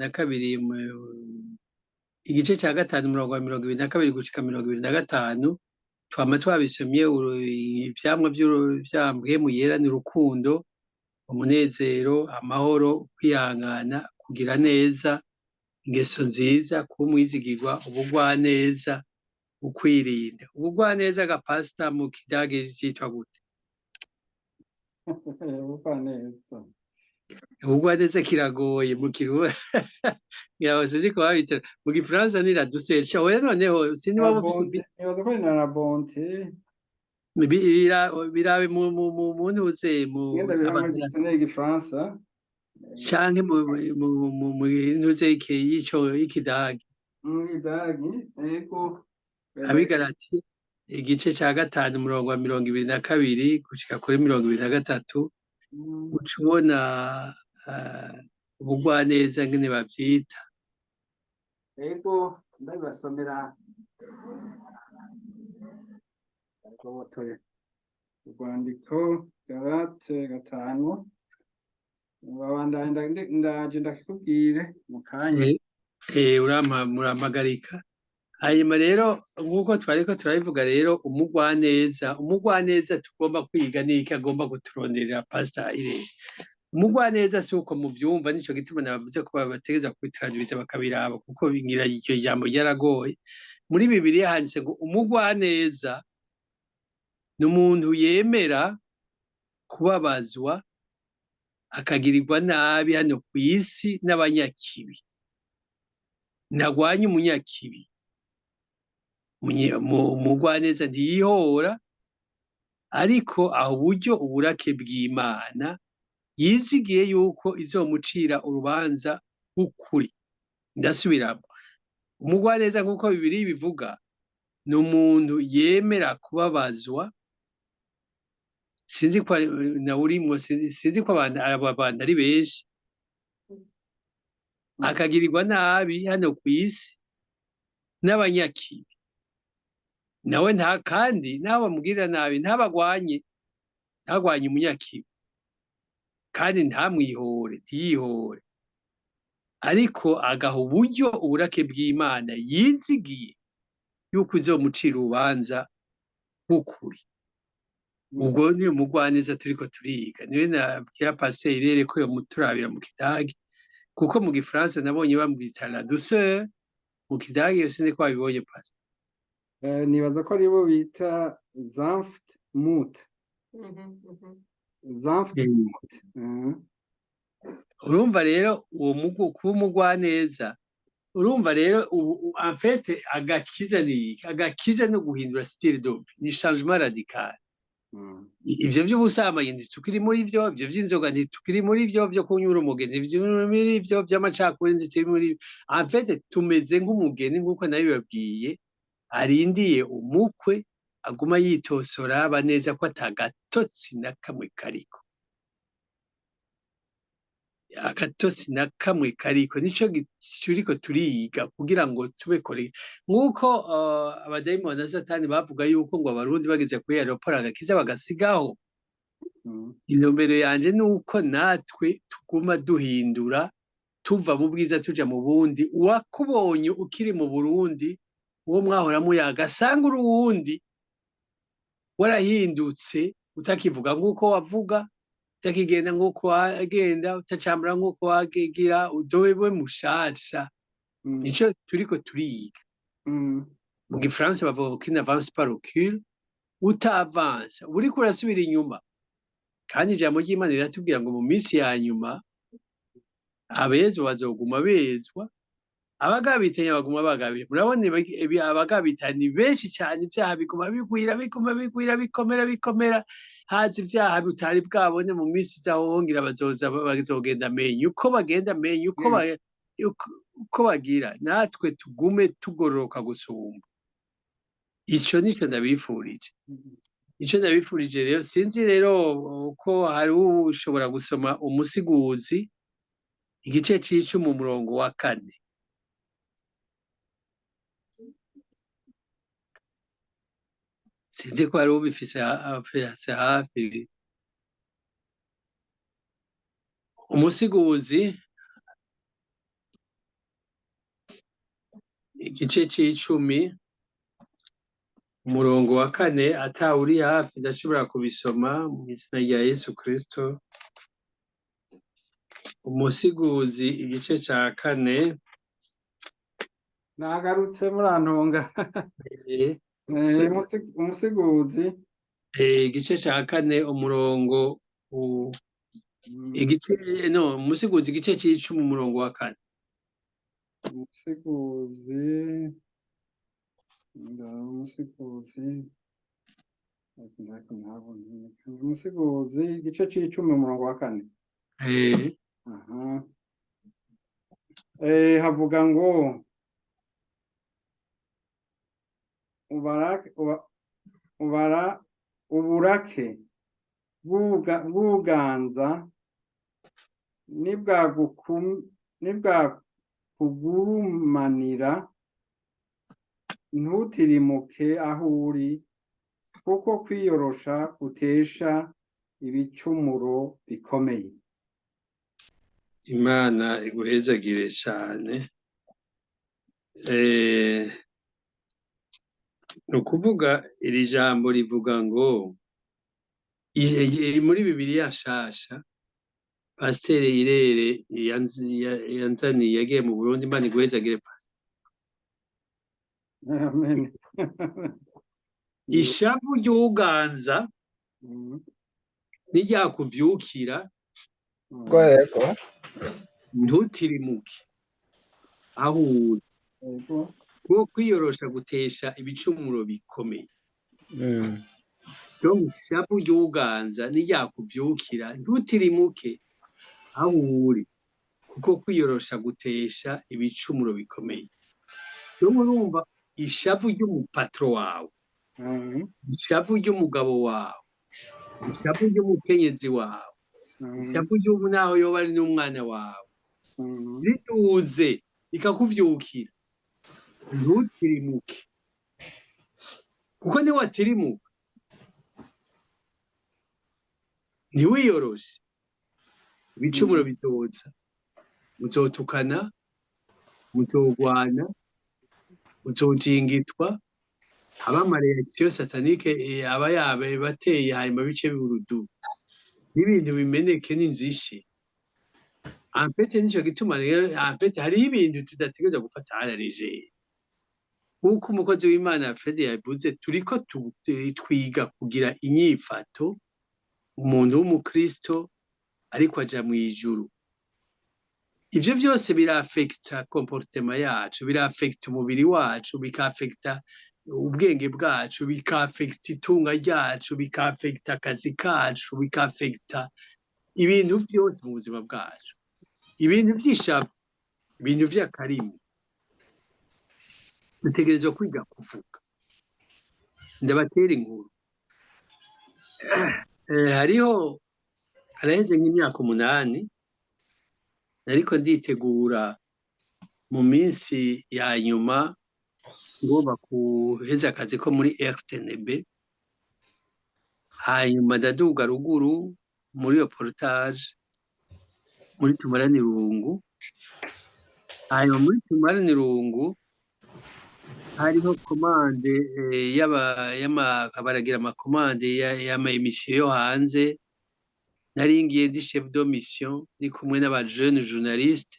igice ca 5 umurongo wa 22 gushika 25 twama twabisomye ivyamwa vy'ampwemu yera ni urukundo umunezero amahoro kwihangana kugira neza ingeso nziza kuba umwizigirwa ubugwaneza ukwirinda ubugwaneza agapasita mu kidage citwa gute ubugwaneza kiragoye mu kirundi yahoze ndiko babitera mu gifaransa ni la douceur cawe noneho sindi waba ufise nibaza ko na bonte birabe mu ntuze mu ngenda biramwe dictionnaire y'igifaransa canke mu ntuze y'ico y'ikidage mw'idagi ego abigarati igice ca 5 umurongo wa 22 gushika kuri 23 uca ubona ubugwaneza ngene bavyita ego ndabibasomera urwandiko Galate 5 ndaje ndakikubwire mu kanya urampagarika hanyuma rero nk'uko twariko turabivuga rero umugwaneza tugomba kwiga niki agomba kuturonderera pastor Irene umugwaneza si uko muvyumva nico gituma nabavuze ko bategeza kubitrandubiza bakabiraba kuko bingira iryo jambo ryaragoye muri Bibiliya handitse ngo umugwaneza ni umuntu yemera kubabazwa akagirirwa nabi hano ku isi n'abanyakibi ntagwanya umunyakibi umugwaneza ntiyihora ariko aho uburyo uburake bw'Imana yizigiye yuko izomucira urubanza rw'ukuri ndasubiramo umugwaneza nk'uko Bibiliya bivuga ni umuntu yemera kubabazwa sinzi ko nawurimwo sinzi ko abantu ari benshi akagirirwa nabi hano ku isi n'abanyakibi nawe nta kandi nabo bamugirira nabi ntagwanye umunyakibi kandi ntamwihore ntiyihore ariko agaha uburyo uburake bw'Imana yizigiye yuko izomucira urubanza rw'ukuri ubwo ni umugwaneza turiko turiga niwe nabwira pasiteri Irene ko yomuturabira mu kidage kuko mu gifaransa nabonye bamwita la douceur mu kidage yose nzi ko babibonye pasiteri nibaza ko aribo bita sanftmut sanftmut urumva rero uwo kuba umugwaneza urumva rero en fait agakiza no guhindura style de vie ni changement radical ivyo vy'ubusambanyi ntitukiri muri vyo ivyo vy'inzoga ntitukiri muri vyo vyo kunyura umugeni muri vyo vy'amacakubiri ntitukiri muri en fait tumeze nk'umugeni nk'uko nabibabwiye arindiye umukwe aguma yitosora aba neza ko atagatotsi na kamwe kariko akatosi na kamwe kariko nico turiko turiga kugira ngo tubekore nk'uko abadayimoni na satani bavuga yuko ngo abarundi bageze kuri aeroport agakiza bagasigaho. Intumbero yanje ni uko natwe tuguma duhindura tuva mu bwiza tuja mu bundi. Uwakubonye ukiri mu Burundi uwo mwahora muyaga asanga uri uwundi warahindutse, utakivuga nk'uko wavuga, utakigenda nk'uko wagenda, utacambura nk'uko wagira, uzobe mushasha. Nico turiko turiga. Mu gifaransa bavuga ko n'avance par recul, utavansa uriko urasubira inyuma. Kandi ijambo ry'Imana riratubwira ngo mu minsi ya nyuma abezwa bazoguma bezwa, abagabitanya baguma bagabira. Murabona abagabitanya ni benshi cyane, ibyaha biguma bigwira bikomera. Haza ibyaha bitari bwabone mu minsi izahongera bazogenda amenye uko bagenda amenye uko bagira, natwe tugume tugororoka gusumba. Ico nico ndabifurije. Ico ndabifurije rero, sinzi rero uko hari ushobora gusoma Umusiguzi igice c'10 umurongo wa 4. Sinzi ko hari ubifise hafi. Umusiguzi igice c'10 umurongo wa 4, atawuri hafi ndashobora kubisoma mu izina rya Yesu Kristo. Umusiguzi igice ca 4. Nagarutse murantunga. Umusiguzi igice ca 4 umurongo umusiguzi igice c'10 umurongo wa 4. Umusiguzi igice c'10 umurongo wa 4. Havuga ngo uburake bw'uganza nibwakugurumanira ntutirimuke aho uri, kuko kwiyorosha gutesha ibicumuro bikomeye. Imana iguhezagire cyane. Ni ukuvuga iri jambo rivuga ngo muri Bibiliya nshasha Pasiteri Irere yanzaniye, yagiye mu Burundi. Imana iguhezagire Pasiteri. Amen. Ishavu ry'uganza niryakuvyukira ntutirimuke aho uri, kuko kwiyorosha gutesha ibicumuro bikomeye. Donc ishavu ry'uganza niryakuvyukira ntutirimuke aho uri, kuko kwiyorosha gutesha ibicumuro bikomeye. Donc urumva ishavu ry'umupatro wawe, ishavu ry'umugabo wawe, ishavu ry'umukenyezi wawe, ishavu naho yoba ari n'umwana wawe, riduze rikakuvyukira ntutirimuke, kuko niwatirimuka ntiwiyoroshe ibicumuro bizoza, muzotukana, muzogwana, muzojingitwa, abamareyakisiyo satanike aba bateye hanyuma bice biburudu n'ibintu bimeneke n'inzishi. Ampete nico gituma rero hariho ibintu tudategereza gufata harareje. Nk'uko umukozi w'Imana Fred yavuze, turiko twiga kugira inyifato umuntu w'umukristo ariko aja mu ijuru. Ivyo byose birafekta comportement yacu, birafekta umubiri wacu, bikafekta ubwenge bwacu, bikafekta itunga ryacu, bikafekta akazi kacu, bikafekta ibintu byose mu buzima bwacu. Ibintu by'ishavu, ibintu vy'akarimu, dutegerezwa kwiga kuvuga. Ndabatera inkuru. Haraheze nk'imyaka 8 ariko nditegura mu minsi ya nyuma ngomba kuheza akazi ko muri RTNB, hanyuma ndaduga ruguru muri iyo porotaje muri Tumaranirungu. Hanyuma muri Tumaranirungu hariho komande baragira amakomande y'ama emisiyo yo hanze. Nari ngiye ndi chef de mission ndi kumwe n'aba jeune journaliste,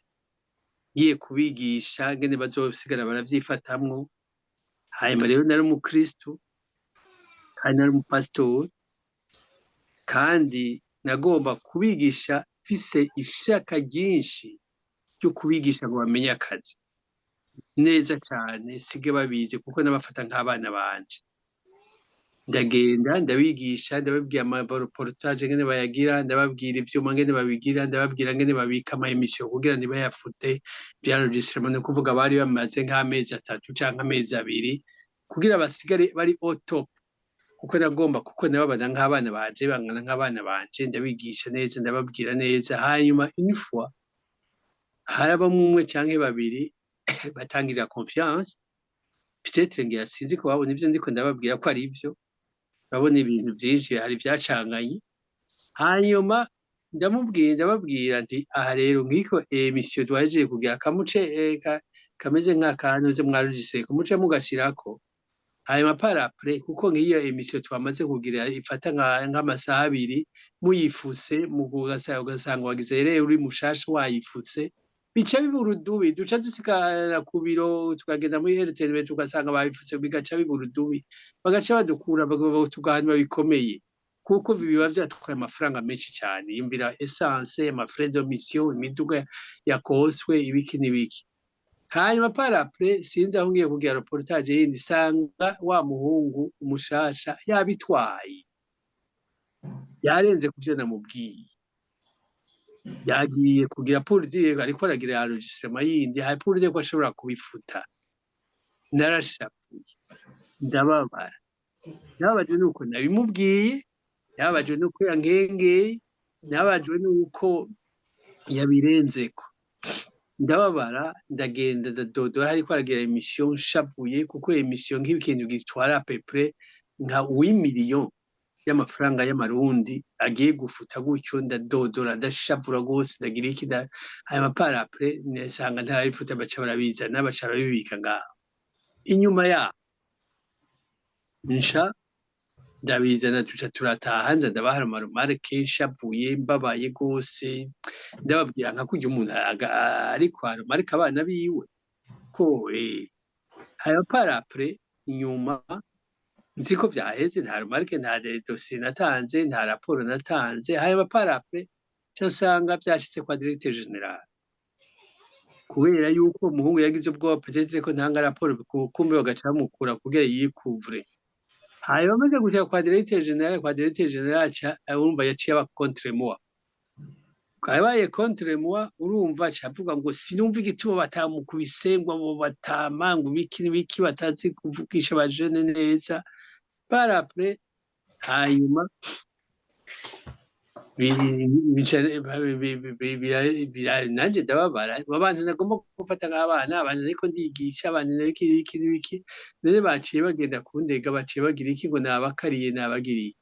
ngiye kubigisha ngene bazosigara baravyifatamwo. Hanyuma rero nari umukristu kandi nari umupasitori, kandi nagomba kubigisha mfise ishaka ryinshi ryo kubigisha ngo bamenye akazi neza cyane, sige babizi kuko nabafata nk'abana banje. Ndagenda ndabigisha, ndababwira amareportage ngene bayagira, ndababwira ivyuma ngene babigira, ndababwira ngene babika ama emission kugira ntibayafute. Byaregistrement no kuvuga bari bamaze nk'amezi 3 canke amezi 2 kugira basigare bari au top, kuko nagomba kuko nababana nk'abana banje, bangana nk'abana banje, ndabigisha neza, ndababwira neza. Hanyuma une fois haraba umwe canke babiri batangirira confiance, peut-être ngira sinzi ko babona ivyo ndiko ndababwira ko ari ivyo, babona ibintu byinshi hari byacanganye. Hanyuma ndababwira nti aha rero ngiko emission twaje kugira kamuce kameze nk'akantu mwarujise kumuce mugashirako. Hanyuma par après kuko ngiyo emission twamaze kugira ifata nk'amasaha 2 muyifuse ugasanga wagize rero uri mushasha wayifuse, bica biburudubi duca dusikara ku biro tukagenda muri RTNB tugasanga babifuse, bigaca biburudubi, bagaca badukura tugahanwa bikomeye kuko biba vyatwaye amafaranga menshi cyane. Imbira essence, amafrais de mission, imiduga yakoswe, ibiki n'ibiki. Hanyuma par après sinzi aho ngiye kugira reportage yindi, sanga wa muhungu umushasha yabitwaye, yarenze kuvyo namubwiye, yagiye kugira pour dire ariko aragira enregistrement yindi, hari pour dire ko ashobora kubifuta. Narashapuye, ndababara, nabaje nuko nabimubwiye, nabaje nuko yankengeye, nabaje nuko yabirenzeko. Ndababara, ndagenda ndadodora, ariko aragira emission nshavuye kuko emission nk'ikintu gitwara à peu près nka 8 millions y'amafaranga y'amarundi agiye gufuta gutyo. Ndadodora ndashavura gose, ndagira iki hanyuma par après nesanga ntarabifuta, baca barabizana baca barabibika ngaho. Inyuma ya nsha ndabizana tuca turataha, nza ndabahara amarumarike nshavuye mbabaye gose, ndababwira nka kurya umuntu ariko arumarike abana biwe ko hanyuma par après inyuma nzi ko vyaheze, nta rumarike, nta dossier natanze, nta raporo natanze. Hanyuma par après nsanga vyashitse kwa directeur general, kubera yuko umuhungu yagize ubwoba peut-être ko ntanga raporo, kumbe bagaca bamukura kugira yikuvure. Hanyuma amaze kuja kwa directeur general ca urumva yaciye aba contre moi. Kabaye contre moi, urumva cavuga ngo sinumva igituma batamukubise, ngo batamanga ibiki n'ibiki, batazi kuvugisha abajene neza. Par après hanyuma nanje ndababara, abantu nagomba gufata nk'abana, abantu ariko ndigisha, abantu n'ibiki none baciye bagenda kundega, baciye bagira iki ngo nabakariye nabagiriye.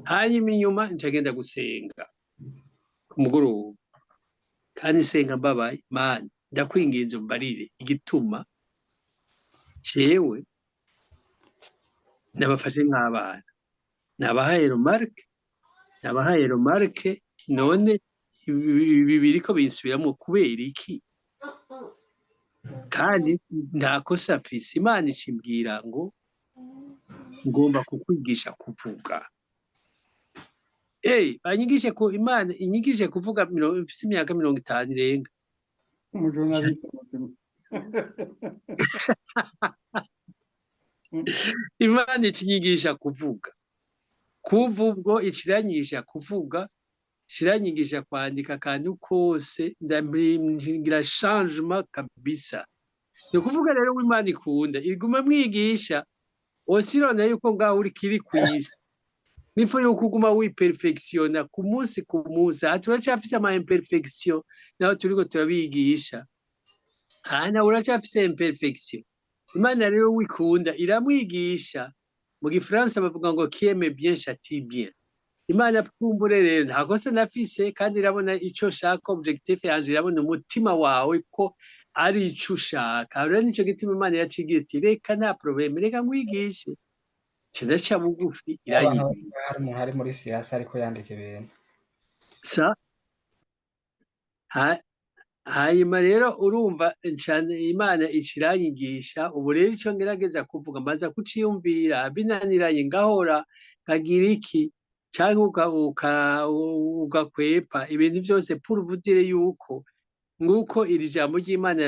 Hanyuma inyuma ncagenda gusenga ku mugoroba, kandi senga mbabaye, Mana ndakwinginze umbarire igituma jewe nabafashe nk'abana, nabahaye remarque, none ibi biriko binsubiramo kubera iki? Kandi nta kosa mfise. Imana icimbwira ngo ngomba kukwigisha kuvuga. Banyigishe ko Imana inyigije kuvuga mfise imyaka 50 irenga. Umujournaliste Imana icinyigisha kuvuga. Kuva ubwo iciranyigisha kuvuga, ciranyigisha kwandika akantu kose, ndambigira changement kabisa. Ni kuvuga rero Imana ikunda iguma mwigisha, osirona yuko ngaho uri kiri kwisi. nifo yuko uguma wiperfectiona ku munsi ku munsi. Aha turacafise ama imperfection naho turiko turabigisha. Aha nawe uracafise imperfection. Imana rero wikunda iramwigisha. Mu Gifaransa bavuga ngo qui aime bien châtie bien. Imana twumbure rero nta kosa nafise kandi irabona ico shaka, objectif yanje irabona umutima wawe ko ari ico ushaka. Rero nico gituma Imana yacigira iti reka nta problème, reka nkwigishe. Ndaca bugufi irayigisha. hari muri siyasa ariko yandika ibintu Sa hanyuma rero urumva Imana iciranyigisha. Ubu rero ico ngerageza kuvuga maza kuciyumvira binaniranye ngahora kagira iki canke ugakwepa ibintu byose pour vous dire yuko nguko iri jambo ry'Imana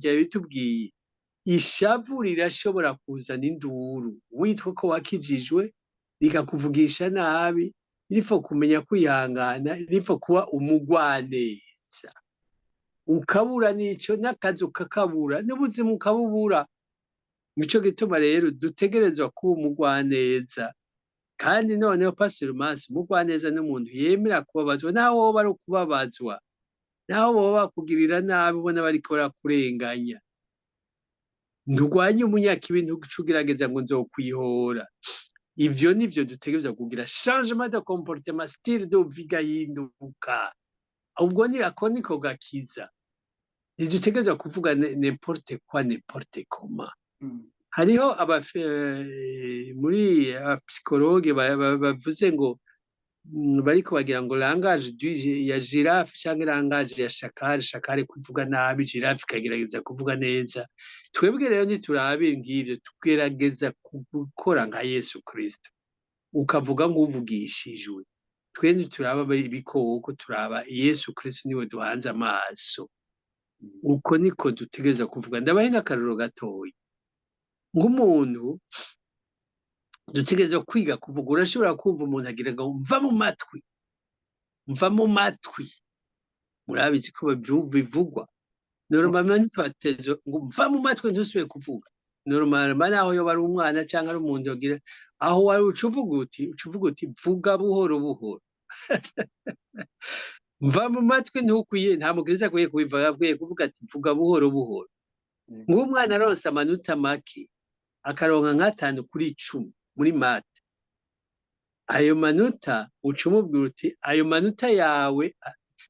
yabitubwiye. Ishavu rirashobora kuzana induru witwa ko wakijijwe rikakuvugisha nabi, rifo kumenya kwihangana, rifo kuba umugwaneza, ukabura nico n'akazi ukakabura n'ubuzima ukabubura. Nico gituma rero dutegerezwa kuba umugwaneza. Kandi noneho Pastor Masi, umugwaneza n'umuntu yemera kubabazwa, naho woba ari ukubabazwa, naho boba bakugirira nabi ubona bariko barakurenganya. Ndurwanye umunyakibi ntugerageza ngo nzokwihora. Ivyo nivyo dutegerezwa kugira changement de comportement, style de vie gahinduka. Ubwo ni ako niko gakiza. Ntidutegerezwa kuvuga n'importe quoi n'importe comment. Hariho muri abapsikologe bavuze ngo bariko bagira ngo langage ya girafe canke langage ya shakari kuvuga nabi, girafe ikagerageza kuvuga neza. Twebwe rero ntiturabe ngivyo, tugerageza gukora nka Yesu Kristo, ukavuga nk'uvugishijwe. Twe ntituraba ibikoko, turaba Yesu Kristo, niwe duhanze amaso. Uko niko dutegereza kuvuga. Ndabahe n'akarorero gatoya. Nk'umuntu dutegereza kwiga kuvuga. Urashobora kumva umuntu agira ngo mva mu matwi, mva mu matwi. Murabizi ko bivugwa. Normalement ntitwateze ngo mva mu matwi ntusubire kuvuga. Normalement naho yoba ari umwana canke ari umuntu yogira aho wari ucuvuga uti vuga buhoro buhoro. Mva mu matwi ntukwiye, nta mukristo akwiye kubivuga, akwiye kuvuga ati vuga buhoro buhoro. Nk'umwana aronse amanota make akaronka nk'atanu kuri 10 muri mate, ayo manota ucumubwira uti ayo manota yawe,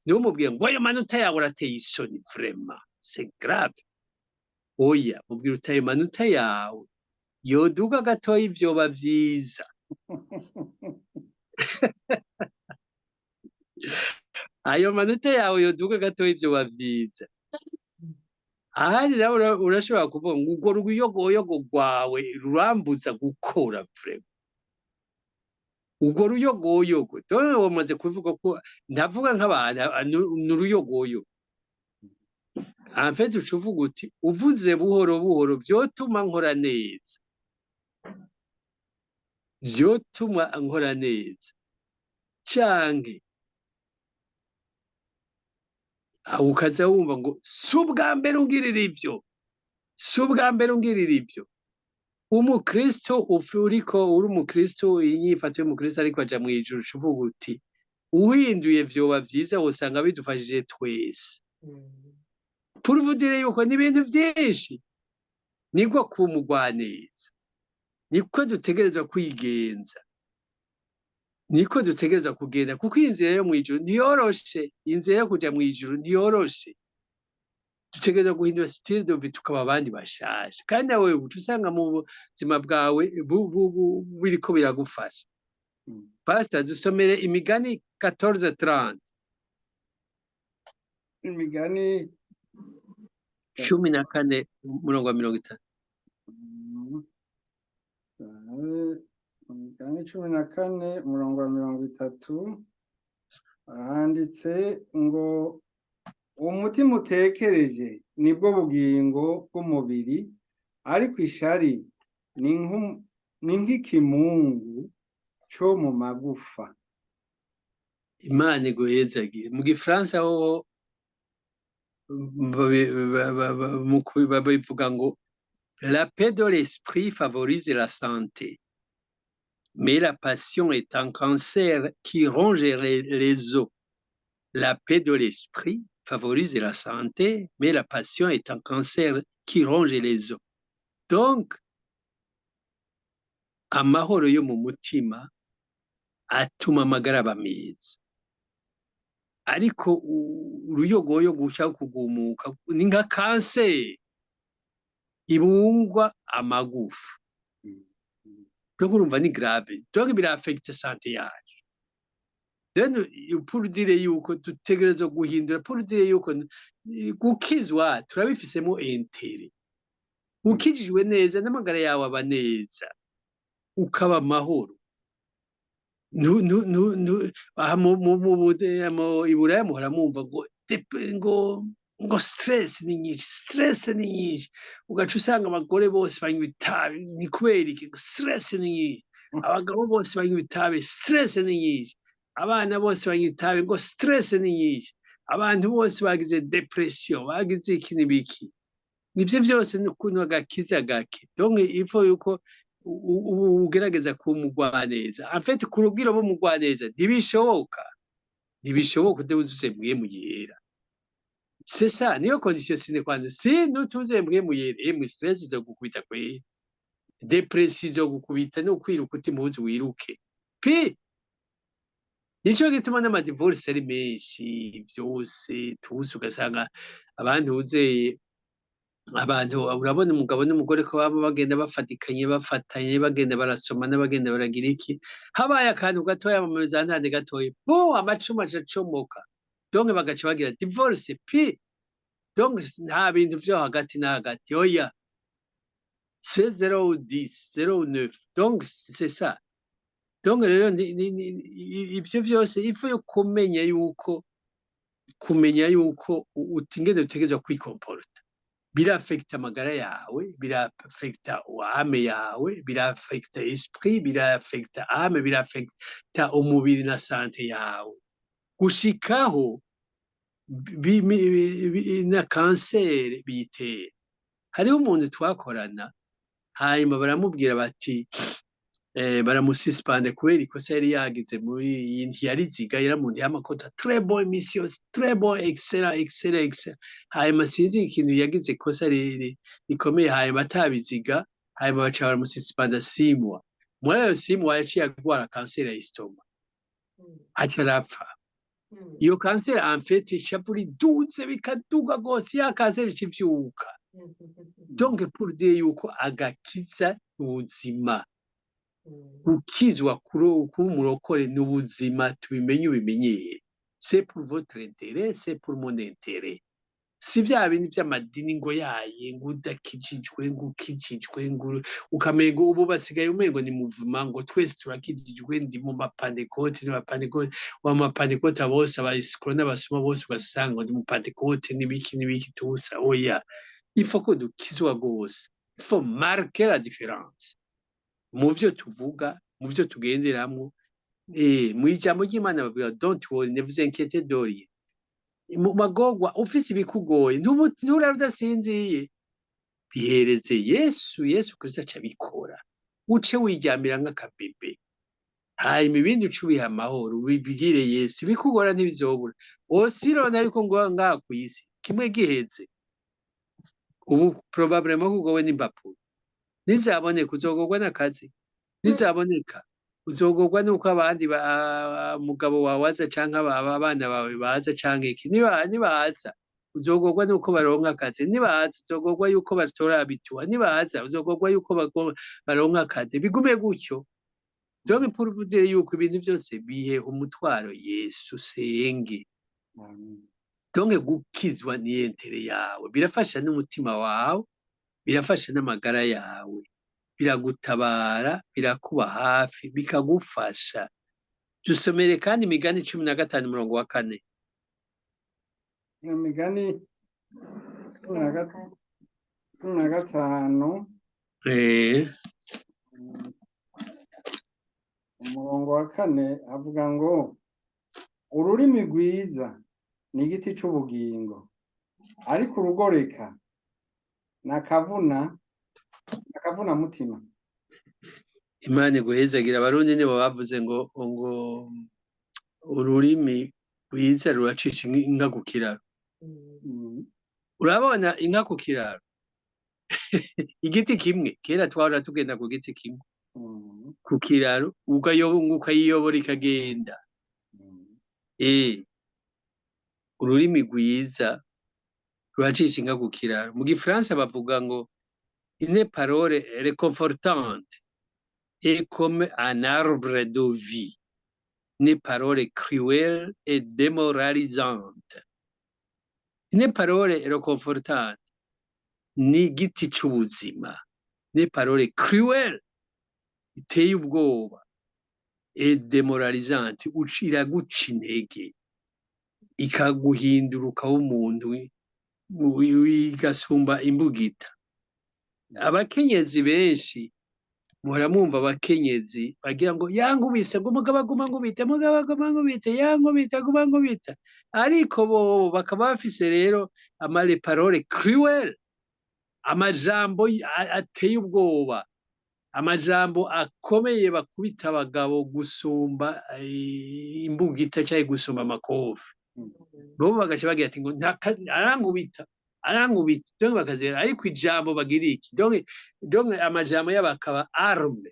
niwe umubwira ngo ayo manota yawe urateye isoni, vraiment c'est grave. Oya, mubwira uti ayo manota yawe yoduga gatoya ivyoba vyiza. Ayo manota yawe yoduga gatoya ivyoba vyiza. Ahari nawe urashobora kuvuga ngo urwo ruyogoyogo rwawe rurambuza gukora vraiment. Urwo ruyogoyogo dore wamaze kuvuga ko ndavuga nk'abantu n'uruyogoyogo. En fait ucuvuga uti uvuze buhoro buhoro vyotuma nkora neza, vyotuma nkora neza. Canke ukaza wumva ngo si ubwa mbere ungirira ivyo, si ubwa mbere ungirira ivyo. Umukristo uriko uri umukristo, inyifato y'umukristo ariko aja mw'ijuru, ucuvuga uti uhinduye vyoba vyiza, wosanga bidufashije twese. Pour vous dire yuko ni ibintu vyinshi. Niko kuba umugwaneza, niko dutegereza kwigenza, niko dutegereza kugenda, kuko inzira yo mw'ijuru ntiyoroshe. Inzira yo kuja mw'ijuru ntiyoroshe. Dutegereza guhindura style de vie tukaba abandi bashasha, kandi nawe usanga mu buzima bwawe biriko biragufasha. Pastor dusomere Imigani 14:30. Imigani 14 umurongo wa 30. Imigani 14 umurongo wa 30 handitse ngo umutima utekereje nibwo bugingo bw'umubiri, ariko ishari ni nk'ikimungu co mu magufa. Imana iguhezagire. Mu Gifaransa ho babivuga ngo la paix de l'esprit favorise la santé. Mais la passion est un cancer qui ronge les os. La paix de l'esprit favorise la santé, mais la passion est un cancer qui ronge les os. Donc, amahoro yo mu mutima atuma amagara aba meza. Ariko uruyogoyo gushaka kugumuka ni nka kanseri ibungwa amagufa. Donc urumva ni grave. Donc birafekite sante yacu. Then pour dire yuko dutegerezwa guhindura, pour dire yuko gukizwa turabifisemo intere. Ukijijwe neza n'amagara yawe aba neza, ukaba amahoro. Iburaya muhora mumva ngo stress ni nyinshi, ugaca usanga abagore bose banywa itabi. Ni kubera iki? Stress ni nyinshi. Abagabo bose banywa itabi, stress ni nyinshi. Abana bose banywa itabi, ngo stress ni nyinshi. Abantu bose bagize depression, bagize iki n'ibiki. Nibyo byose ni ukuntu agakiza gake. Donc il faut yuko ugerageza kumugwaneza. En fait kurubwira bo mugwaneza ntibishoboka utebuzuze mu yera. C'est ça, niyo condition sine qua non. Si nutuze mu yera, mu stress zo gukubita kwe, depression zo gukubita no kwiruka utimuzi wiruke. Puis nico gituma n'amadivorce ari menshi byose tuzi ugasanga abantu uzeye abantu urabona umugabo n'umugore ko baba bagenda bafatanye bagenda barasoma n'abagenda baragira iki, habaye akantu gatoya mu mizantane gatoya amacuma acacomoka, donc bagaca bagira divorce. Puis donc nta bintu vyo hagati na hagati, oya c'est 0-10 0-9. Donc c'est ça. Donc rero ivyo vyose ifu yo kumenya yuko utingene utegerezwa kwikomporta. Birafekta amagara yawe, birafekta ame yawe, birafekta esprit, birafekta ame, birafekta umubiri na sante yawe. Gushikaho na kanseri bitera. Hariho umuntu twakorana, hanyuma baramubwira bati baramusispande kubera ikosa yari yagize muri iyi ntiyariziga, yaramundi y'amakota très bon émission, très bon, excellent. Hanyuma sinzi ikintu yagize ikosa rikomeye, hanyuma atabiziga, hanyuma baca baramusispanda 6 mois. Muri ayo 6 mois yaciye agwara kanseri ya istoma, aca arapfa. Iyo kanseri en fait ishapuri duze bikaduga gose, ya kanseri ivyuka. Donc pour dire yuko agakiza ubuzima, ukizwa kumurokore n'ubuzima tubimenye ubimenyeye. C'est pour votre intérêt, c'est pour mon intérêt. Si bya bintu by'amadini ngo yaye ngo udakijijwe ngo ukijijwe ngo ukamengo ubu basigaye umengo ni muvuma ngo twese turakijijwe, ndi mu mapandekote wa mapandekote bose abayisikoro n'abasuma bose ugasanga ndi mu pandekote n'ibiki tusa. Oya, il faut que dukizwa gose, il faut marquer la différence mu byo tuvuga, mu byo tugenderamo. Mu ijambo ry'Imana bavuga don't worry, ne vous inquiétez de rien. Mu magorwa ufise ibikugoye nturara udasinziye, bihereze Yesu Kristo aca bikora, uce wiryamira nk'akabebe, hanyuma ibindi uce ubiha amahoro, ubibwire Yesu. Ibikugora ntibizobura. Osirona yuko ngo ngaha kw'isi kimwe giheze, ubu probablement kugowe n'impapuro nizaboneka, uzogorwa n'akazi nizaboneka, uzogorwa nuko abandi mugabo wawe aza canke abana bawe baza canke iki, nibaza uzogorwa nuko baronka akazi, nibaza uzogorwa yuko batora abituwa, nibaza uzogorwa yuko baronka akazi, bigume gutyo. Donc pour vous dire yuko ibintu byose bihe umutwaro Yesu, senge. Donc gukizwa ni intere yawe, birafasha n'umutima wawe, birafasha n'amagara yawe, biragutabara, birakuba hafi, bikagufasha. Dusomere kandi Imigani 15:4. Imigani 15 umurongo wa 4 avuga ngo ururimi rwiza ni igiti c'ubugingo, ariko urugoreka nakavuna mutima. Imana iguhezagira. Abarundi nibo bavuze ngo ururimi rwiza ruracisha inka ku kiraro. Urabona inka ku kiraro igiti kimwe, kera twahora tugenda ku giti kimwe ku kiraro ukayiyobora ikagenda. Ururimi rwiza ruracisha inka ku kiraro. Mu gifaransa bavuga ngo une parole réconfortante est comme un arbre de vie, une parole cruelle et démoralisante. Une parole réconfortante ni igiti c'ubuzima, une parole cruelle iteye ubwoba et démoralisante iraguca intege ikaguhindura ukaba umuntu igasumba imbugita. Abakenyezi benshi muhora mwumva abakenyezi bagira ngo yankubise, ngo umugabo aguma nkubita, umugabo aguma nkubita, yankubita aguma nkubita, ariko bo bakaba bafise rero amale parole cruelle, amajambo ateye ubwoba, amajambo akomeye bakubita abagabo gusumba imbugita cyangwa gusumba amakofi. Bo bagaca bagira ati ngo arankubita donc bakazera, ariko ijambo bagira iki donc amajambo y'abakaba arme.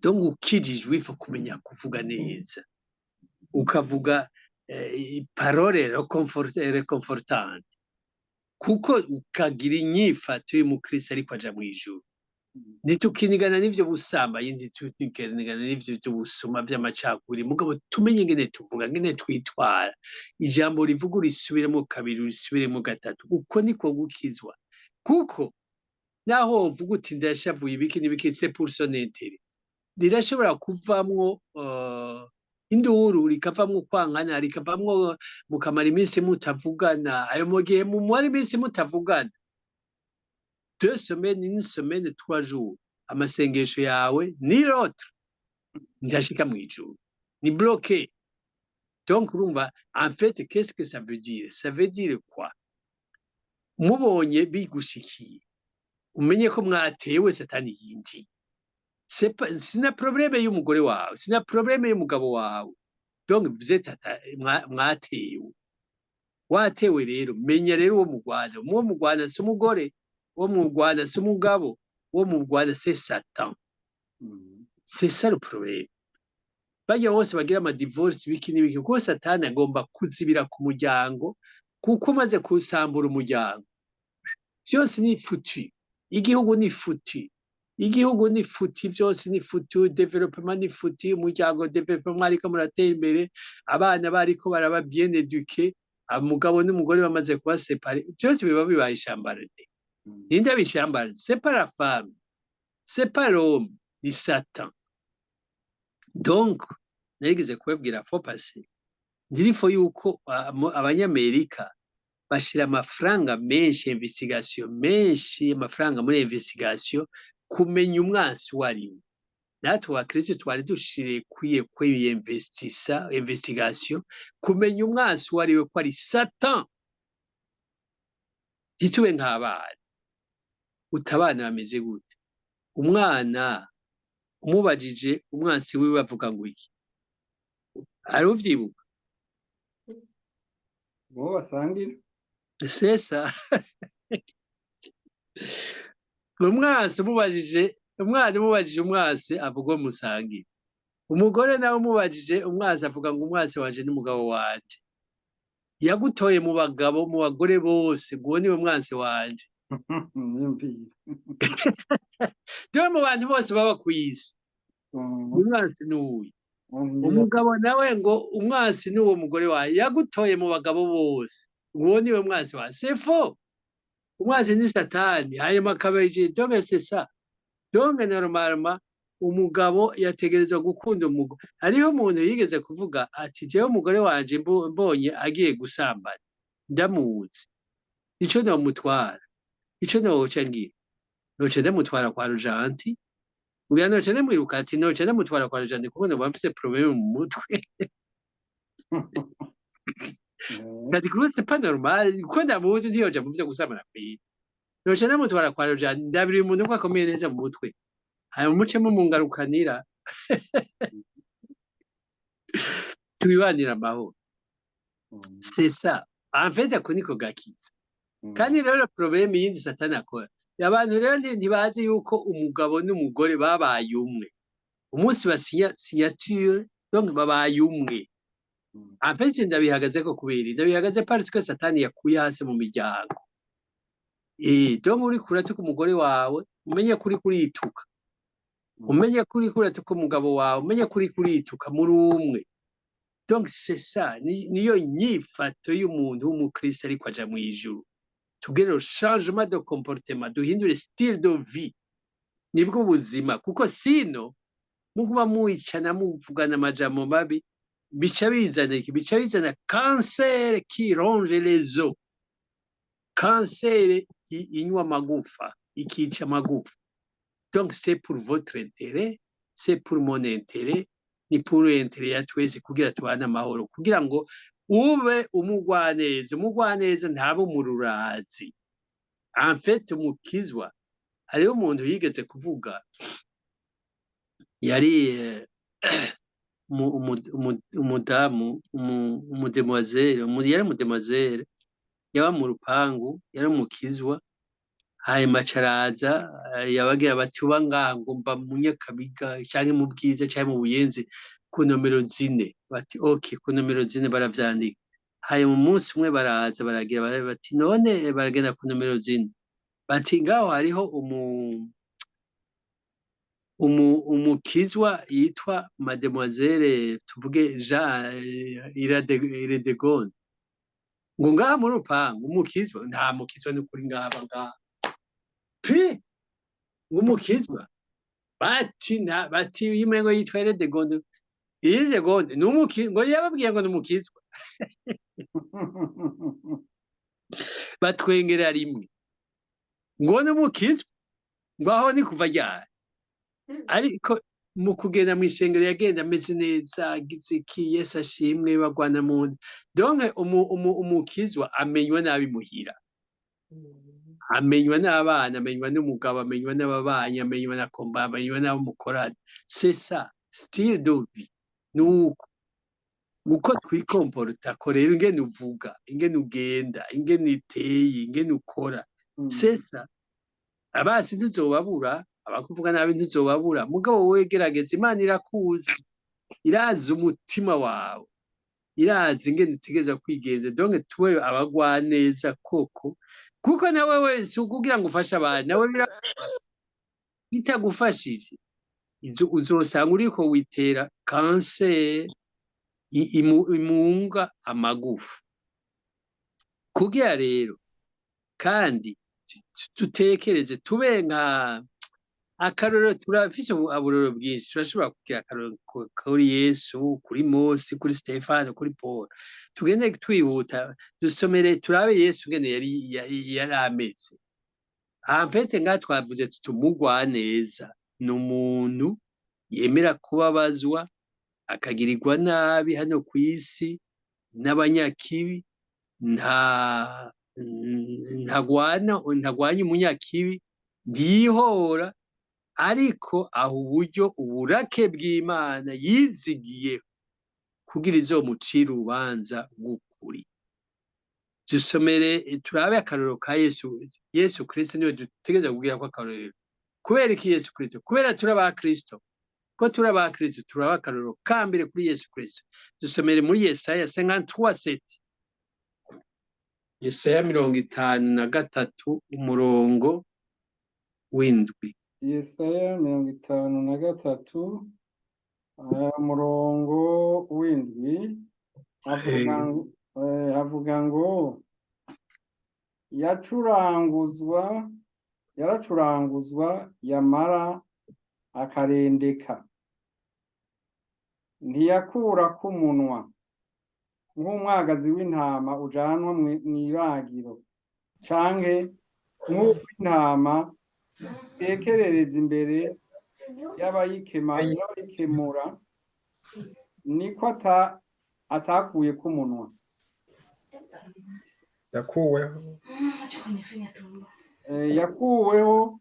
Donc ukijijwe ifu kumenya kuvuga neza, ukavuga parole réconfortante, kuko ukagira inyifato y'umukristo ariko aja mu ijuru. Ntitukinigana n'ivyo busambanyi, ntitukinigana n'ivyo by'ubusuma by'amacakuri, mugabo tumenye ingene tuvuga, ingene twitwara. Ijambo rivuga urisubiremo kabiri, urisubiremo gatatu, uko niko gukizwa. Kuko naho uvuga uti ndashavuye ibiki n'ibiki, c'est pour son intérêt, rirashobora kuvamwo induru, rikavamwo kwangana, rikavamwo mukamara iminsi mutavugana. Ayo mu gihe mumara iminsi mutavugana 2 semaines, 1 semaine, 3 jours, amasengesho yawe ni l'autre ndashika mu ijuru, ni bloqué. Donc urumva en fait qu'est-ce que ça veut dire? Ça veut dire quoi? Mubonye bigushikiye umenye ko mwatewe satani yinjiye. Sina problème y'umugore wawe, sina problème y'umugabo wawe, donc vous êtes mwatewe. Watewe rero menya rero uwo mugwana si umugore, uwo mugwana si umugabo, uwo mugwana c'est Satan. C'est ça le problème. Bajya bose bagira ama divorce biki n'ibiki, kuko Satani agomba kuzibira ku muryango, kuko maze kusambura umuryango byose ni foutu. Igihugu ni foutu, igihugu ni foutu, byose ni foutu, development ni foutu, umuryango development ariko muratera imbere, abana bariko baraba bien éduqués, umugabo n'umugore bamaze kuba séparés, byose biba bibaye ishambarane. Ninde bishambara? C'est pas la femme, c'est pas l'homme, ni Satan. Donc narigeze kubabwira fo passé, ndirifo yuko abanyamerika bashira amafaranga menshi investigation, menshi amafaranga muri investigation kumenya umwansi wari. Natwe abakristo twari dushiriye kwiye kwiyinvestisa investigation kumenya umwansi wari we ko ari Satan. Titube nk'abana, utabana bameze gute? Umwana umubajije umwansi wiwe bavuga ngo iki? Ari uvyibuka? Bo basangira. Sesa. Umwansi umubajije, umwana umubajije umwansi avuga musangira. Umugore nawe umubajije umwansi avuga ngo umwansi wanje n'umugabo wanje. Yagutoye mu bagabo, mu bagore bose, ngo niwe mwansi wanje. Dore mu bantu bose baba kwisi, umwansi n'uyu. Umugabo nawe ngo umwansi n'uwo mugore wawe, yagutoye mu bagabo bose, ngo niwe mwansi wawe. C'est faux. Umwansi ni Satani, hanyuma akabeje. Donc c'est ça. Donc normalement umugabo yategerezwa gukunda umugore. Hariho umuntu yigeze kuvuga ati jewe umugore wanje mbonye agiye gusambana ndamuzi, ico nomutwara, ico noca ngira, noca ndamutwara kwa Rujanti, uya noca ndamwiruka ati noca ndamutwara kwa Rujanti kuko noba mfise problème mu mutwe. Kati kuko c'est pas normal, kuko ndamuzi ntiyoja mu vyo gusambana kwiye. Noca ndamutwara kwa Rujanti, ndabiri umuntu ko akomeye neza mu mutwe. hanyuma mucemo mungarukanira tubibanira amahoro. C'est ça. En fait, ako niko gakiza. Kandi rero problème yindi satani akora. Abantu rero ntibazi yuko umugabo n'umugore babaye umwe. Umunsi basinya signature, donc babaye umwe. En fait, ndabihagazeko kubera ndabihagaze parce que satani yakuye hasi mu miryango. Donc uri kuratuka umugore wawe, umenye kuri kurituka. Umenye kuri kuratuka umugabo wawe, umenye kuri kurituka muri umwe. Donc c'est ça, niyo nyifato y'umuntu w'umukristo ariko aja mu ijuru. Tugere le changement de comportement, duhindure style de vie. Nibwo buzima kuko sino mukuba muicana muvugana amajambo mabi bica bizana cancer qui ronge les os. Cancer inywa magufa, ikica magufa. Donc c'est pour votre intérêt, c'est pour mon intérêt, ni pour l'intérêt ya twese kugira tubane amahoro, kugira ngo ube umugwaneza ntabo mu rurazi. En fait umukizwa hariho umuntu yigeze kuvuga yari umudamu umudemoiselle yaba mu rupangu yari umukizwa hanyuma caraza yabagira bati uba ngango mba mu Nyakabiga canke mu Bwiza canke mu Buyenzi ku nomero 4 bati okay ku nomero 4 baravyandika hanyuma umunsi umwe baraza baragira bati none baragenda ku nomero 4 bati ngaho hariho umukizwa yitwa mademoiselle tuvuge Jean Iradegonde ngo ngaha muri rupangu umukizwa nta mukizwa n'ukuri ngaba ngaha umukizwa bati yimengo yitwa Iradegonde n'umukizwa ngo yababwiye ngo n'umukizwa batwengera rimwe ngo n'umukizwa ngo aho ni kuva ryari ariko mu kugenda mu ishengero yagenda ameze neza agize iki Yesu ashimwe bagwana mu nda donc umukizwa amenywa nabi muhira amenywa n'abana amenywa n'umugabo amenywa n'ababanyi amenywa na komba amenywa n'abo mukorana c'est ça style de vie nuko uko twikomporta ko rero ingene uvuga ingene ugenda ingene iteye ingene ukora c'est ça abasi ntuzobabura abakuvuga nabi ntuzobabura mugabo wowe gerageza Imana irakuzi irazi umutima wawe irazi ingene utegeza kwigenza donc tuwe abagwaneza koko kuko nawe wese ukugira ngo ufashe abantu nawe bitagufashije uzosanga uriko witera cancer imunga amagufa kugira rero kandi tutekereze tube nka akarorero turafise aburoro bwinshi turashobora kugira akarorero kuri Yesu kuri Mose kuri Stefano kuri Paul tugende twihuta dusomere turabe Yesu ngene yari ameze ampete nga twavuze tutumugwa neza n'umuntu yemera kubabazwa akagirirwa nabi hano ku isi n'abanyakibi ntagwanya umunyakibi ntiyihora ariko aho uburyo uburake bw'Imana yizigiye kugira izomucira urubanza rw'ukuri dusomere turabe akarorero ka Yesu Kristo niwe dutegereza kubwira ko akarorero kubera iki Yesu Kristo kubera turaba Kristo ko turaba Kristo turaba akarorero ka mbere kuri Yesu Kristo dusomere muri Yesaya 53:7 Yesaya 53 umurongo w'indwi Yesaya 53 umurongo w'indwi avuga ngo yaracuranguzwa yamara akarendeka ntiyakura k'umunwa nk'umwagazi w'intama ujanwa mw'ibagiro canke nk'uw'intama tekerereza imbere y'abayikemura niko atakuye k'umunwa yakuweho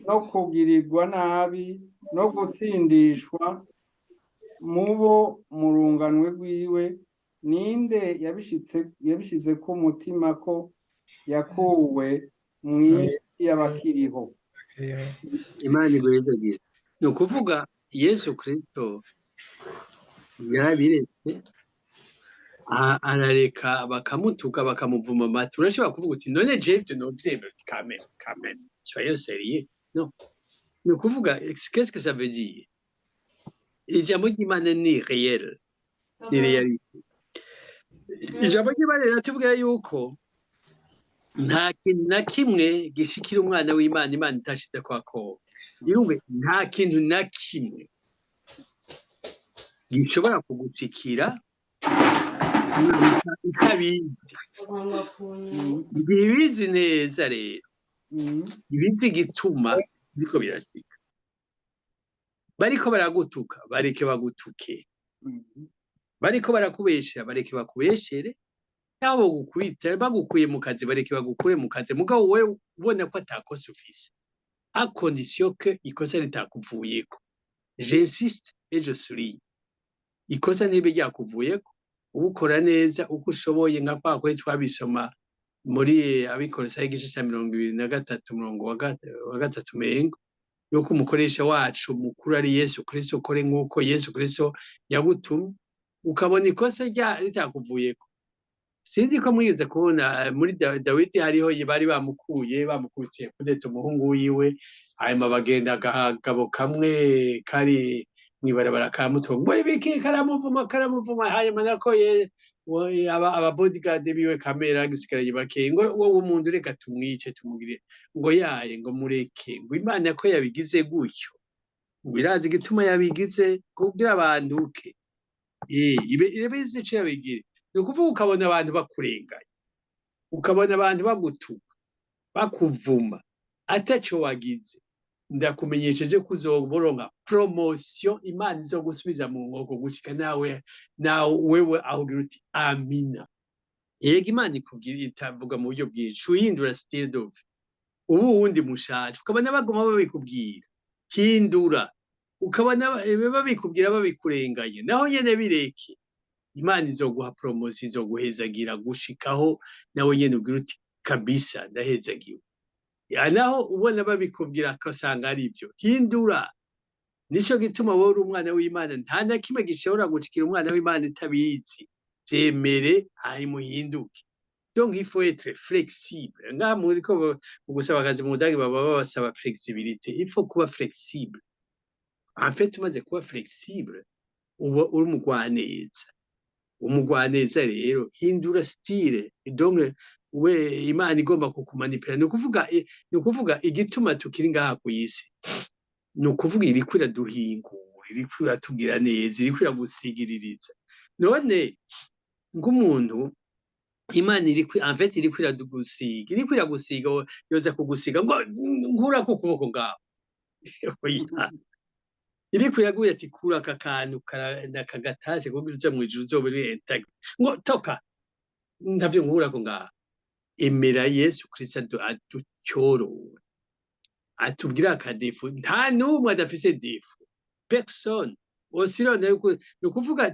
no kugirirwa nabi no gutsindishwa mubo mu runganwe rwiwe, ninde yabishize ku mutima ko yakuwe mw'isi y'abakiriho. Imana iguhezagire. Ni ukuvuga Yesu Kristo yarabiretse arareka bakamutuka bakamuvuma amata. Urashobora kuvuga uti none jewe novyemera uti kameme soyez sérieux. No, ni ukuvuga qu'est-ce que ça veut dire? Ijambo ry'Imana ni réel, ni réalité. Ijambo ry'Imana riratubwira yuko nta kintu na kimwe gishikira umwana w'Imana Imana itashize kwa Yakobo. Irumve nta kintu na kimwe gishobora kugushikira utabizi. Igihe ibizi neza rero, ibizi igituma biriko birashika. Bariko baragutuka bareke bagutuke, bariko barakubeshera bareke bakubeshere, nabo gukubita bagukuye mu kazi bareke bagukure mu kazi, mugabo wewe ubona ko atakosa ufise, à condition que ikosa ritakuvuyeko. J'insiste et je souligne, ikosa nibe ryakuvuyeko ubukora neza uko ushoboye, nka kwa kwe twabisoma muri Abikorosayi igice ca 23 umurongo wa gatatu mengo, yuko umukoresha wacu mukuru ari Yesu Kristo, ukore nk'uko Yesu Kristo yagutumye, ukabona ikosa ritakuvuyeko. Sinzi ko mwigeze kubona muri Dawidi hariho bari bamukubitiye kudeta umuhungu wiwe, hanyuma bagenda agahagabo kamwe kari mwibarabara kamutonga, ngo ibiki karamuvuma, hanyuma nako aba bodyguard biwe kamera gisikaraye bakeye, ngo wowe umuntu reka tumwice tumugire, ngo yaye ngo mureke, ngo Imana ko yabigize gutyo, ngo irazi igituma yabigize kugira abanduke. Ibizi ico yabigire. Ni ukuvuga ukabona abantu bakurenganya, ukabona abantu bagutuka, bakuvuma, ataco wagize. Ndakumenyesheje ko uzoboronka promotion, Imana izogusubiza mu nkoko gushika nawe wewe ahugira uti amina. Yego Imana ikubwira itavuga mu buryo bwinshi, uhindura style de vie. Ubu wundi mushaje, ukabona bagoma babikubwira, hindura. Ukabona babikubwira babikurenganye, naho nyene bireke. Imana izoguha promotion, izoguhezagira gushikaho nawe nyene ugira uti kabisa ndahezagiwe. Naho ubona babikubwira ko usanga ari ibyo, hindura. Nico gituma wowe uri umwana w'Imana, nta na kimwe gishobora gushikira umwana w'Imana itabizi. Vyemere hanyuma uhinduke. Donc il faut être flexible. Ngaha muriko gusaba akazi mu Budagi baba babasaba flexibilité. Il faut kuba flexible. En fait umaze kuba flexible uba uri umugwaneza. Umugwaneza rero hindura style. Donc we Imana igomba kukumanipira. Ni ukuvuga igituma tukiri ngaha ku isi. Ni ukuvuga iriko iraduhingura, iriko iratugira neza, iriko iragusigiririza. None ng'umuntu Imana iriko en fait iriko iradugusiga, iriko iragusiga, yoza kugusiga ngo nkura ku kuboko ngaho. Iriko iraguye ati kura aka kantu nakagatashe kugira uje mwijuru uzobe uri intact. Ngo toka ntavyo nkura ko ngaho. Emera Yesu Kristo aducyorora, atubwira akadefu, nta n'umwe adafise defu, personne. Osirona yuko ni ukuvuga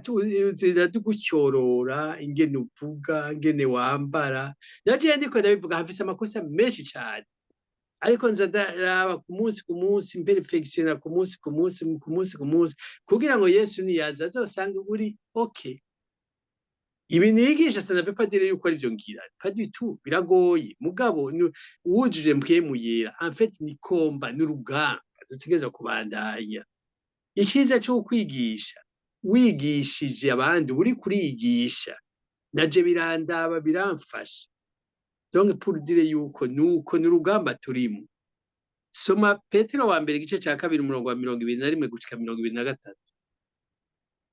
tugucyorora, ingene uvuga, ingene wambara. Naje ndiko ndabivuga hafise amakosa menshi cyane, ariko nza ndaraba ku munsi imperfection ku munsi kugira ngo Yesu niyaza azosanga uri okay. Ibi nigisha sana pe padire yuko ari byo ngira, pas du tout, biragoye. Mugabo wujuje mpwemu yera, en fait ni komba n'urugamba dutegereza kubandanya. Icyiza cyo kwigisha, wigishije abandi uri kurigisha, naje birandaba biramfasha. Donc pour dire yuko nuko n'urugamba turimo. Soma Petero wa mbere igice cya 2 umurongo wa 21 gushika 23.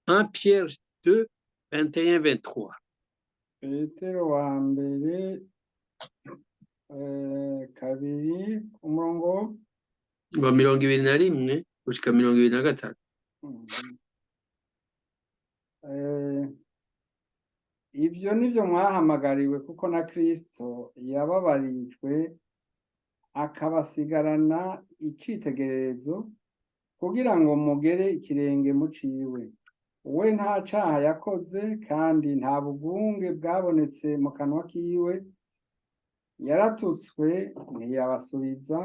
1 Pierre 2 21-23. Petero wa mbere 2 umurongo wa 21 gushika 23. Ibyo nivyo mwahamagariwe kuko na Kristo yababarijwe akabasigarana icitegererezo kugira ngo mugere ikirenge muciwe. We nta caha yakoze kandi nta bugunge bwabonetse mu kanwa kiwe. Yaratutswe ntiyabasubiza,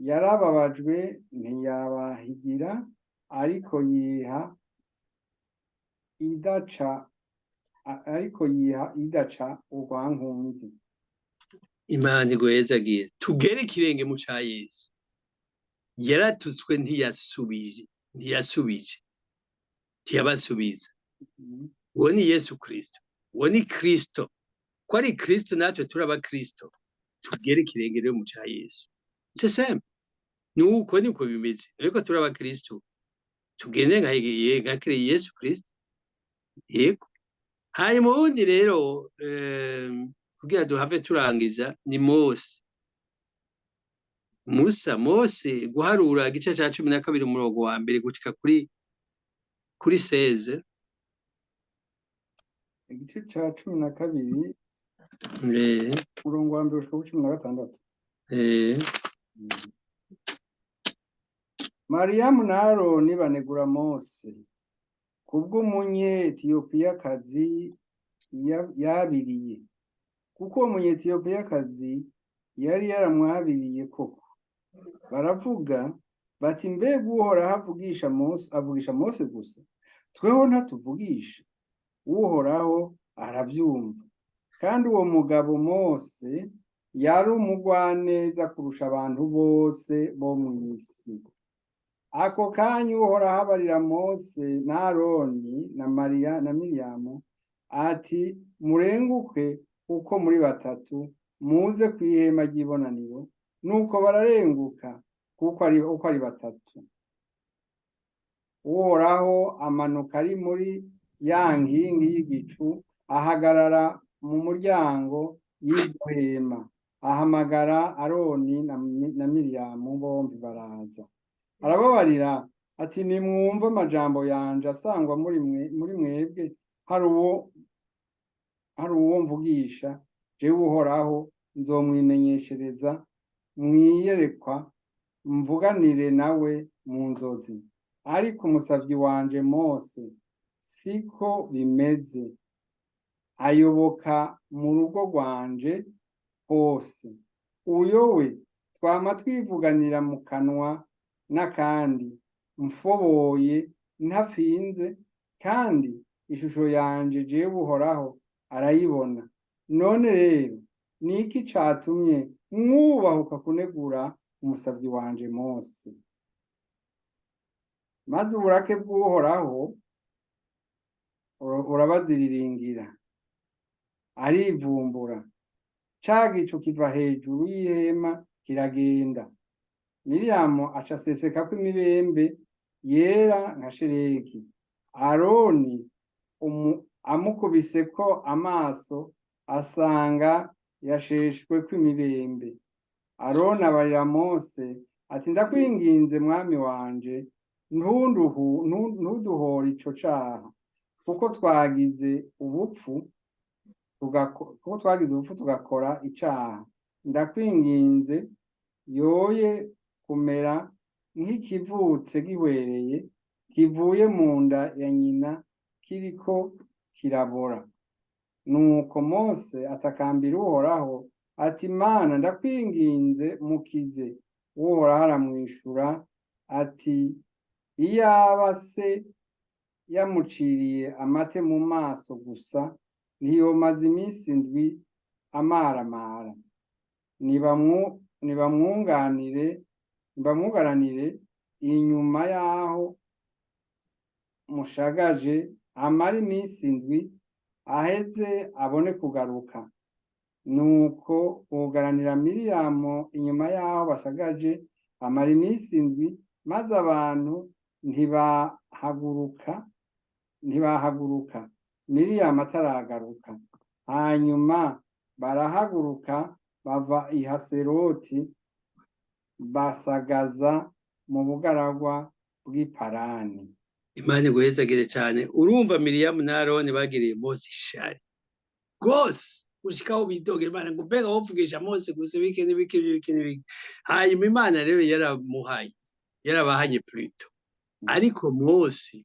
yarababajwe ntiyabahigira, ariko yiha idaca urwankunzi. Imana igwezagire tugere ikirenge mu ca Yesu. Yaratutswe ntiyasubije ntiyabasubiza. Uwo ni Yesu Kristo, uwo ni Kristo. Ko ari Kristo natwe turaba Kristo, tugere ikirenge rero mu ca Yesu. C'est nuko niko bimeze, ariko turaba Kristo tugende nka Yesu Kristo. Yego. Hanyuma ubundi rero kugira duhave turangiza ni Mose guharura igice ca 12 umurongo wa mbere gushika kuri 16. Igice ca 12 umurongo wa mbere gushika kuri 16. Mariyamu na Aroni banegura Mose kubw'umunyetiyopiyakazi yabiriye, kuko uwo munyetiyopiyakazi yari yaramwabiriye koko. Baravuga bati, mbega Uhoraho avugisha Mose gusa, tweho ntatuvugisha? Uhoraho aravyumva. Kandi uwo mugabo Mose yari umugwaneza kurusha abantu bose bo mw'isi. Ako kanya Uhoraho abarira Mose na Aroni na Miriyamu ati, murenguke uko muri batatu muze kw'ihema ry'ibonaniro. Nuko bararenguka uko ari batatu. Uhoraho amanuka ari muri ya nkingi y'igicu, ahagarara mu muryango y'iryo hema, ahamagara Aroni na Miriyamu, bombi baraza. Arababarira ati, nimwumve amajambo yanje asangwa muri mwebwe, hari uwo mvugisha, jewe Uhoraho nzomwimenyeshereza mwiyerekwa, mvuganire nawe mu nzozi. Ariko umusavyi wanje Mose siko bimeze, ayoboka mu rugo rwanje hose. Uyo we twama twivuganira mu kanwa n'akandi, mfoboye ntafinze, kandi ishusho yanje jewe Uhoraho arayibona. None rero niki catumye mwubahuka kunegura umusavyi wanje Mose? Maze uburake bw'Uhoraho urabaziriringira, arivumbura. Ca gicu kiva hejuru y'ihema kiragenda. Miriyamu aca asesekako imibembe yera nka shelegi. Aroni amukubiseko amaso asanga yasheshweko imibembe. Aroni abarira Mose ati, ndakwinginze mwami wanje, ntuduhore ico caha, kuko twagize ubupfu tugakora icaha. Ndakwinginze yoye kumera nk'ikivutse gihwereye, kivuye mu nda ya nyina kiriko kirabora. Nuko Mose atakambira Uhoraho ati, Mana ndakwinginze mukize. Uhoraho aramwishura ati, iyaba se yamuciriye amate mu maso gusa, ntiyomaze iminsi ndwi amaramara. Nibamwunganire inyuma yaho mushagaje, amara iminsi ndwi, aheze abone kugaruka. Nuko bugaranira Miriyamu inyuma yaho bashagaje, amara iminsi ndwi, maze abantu ntibahaguruka Miriyamu ataragaruka. Hanyuma barahaguruka bava i Haseroti, basagaza mu bugaragwa bw'iparani. Imana iguhezagire cyane. Urumva Miriyamu na Aroni bagiriye Mose ishari rwose. gushikaho bidogera Imana ngo mbega wovugisha Mose gusa biki n'ibiki. Hanyuma Imana rero yarabahanye Pluto. Ariko Mose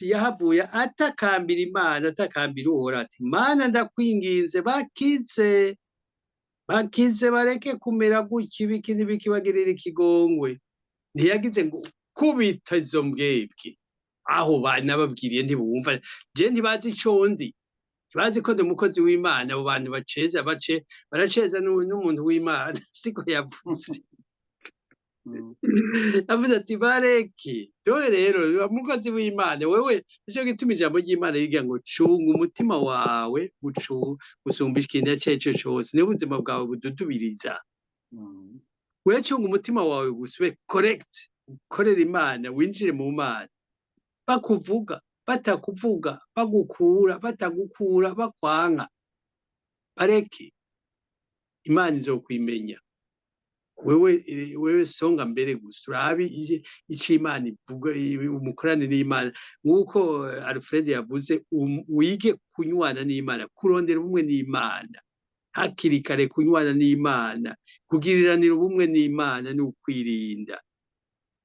yahavuye atakambira Imana, atakambira Uhoraho ati Mana ndakwinginze bakize bareke kumera gutya ibiki n'ibiki bagirira ikigongwe. Ntiyagize ngo kubita izo mbwebwe, aho banababwiriye ntibumva, je ntibazi ico ndi, ntibazi ko ndi umukozi w'Imana. Abo bantu baraceza n'umuntu w'Imana, siko yavuze. Avuze ati bareke. Dore rero umukozi w'Imana wewe, nico gituma ijambo ry'Imana rigira ngo cunga umutima wawe gusumba ikintu ico cose, niho ubuzima bwawe bududubiriza. Wewe cunga umutima wawe gusa, ube correct, ukorera Imana, winjire mu Mana. Bakuvuga, batakuvuga, bagukura, batagukura, bakwanka, bareke. Imana izokwimenya. Wewe songa mbere gusa, urabe ico Imana ivuga, umukorane n'Imana. Nk'uko Alfred yavuze, wige kunywana n'Imana, kurondera ubumwe n'Imana. Hakiri kare kunywana n'Imana, kugiriranira ubumwe n'Imana n'ukwirinda.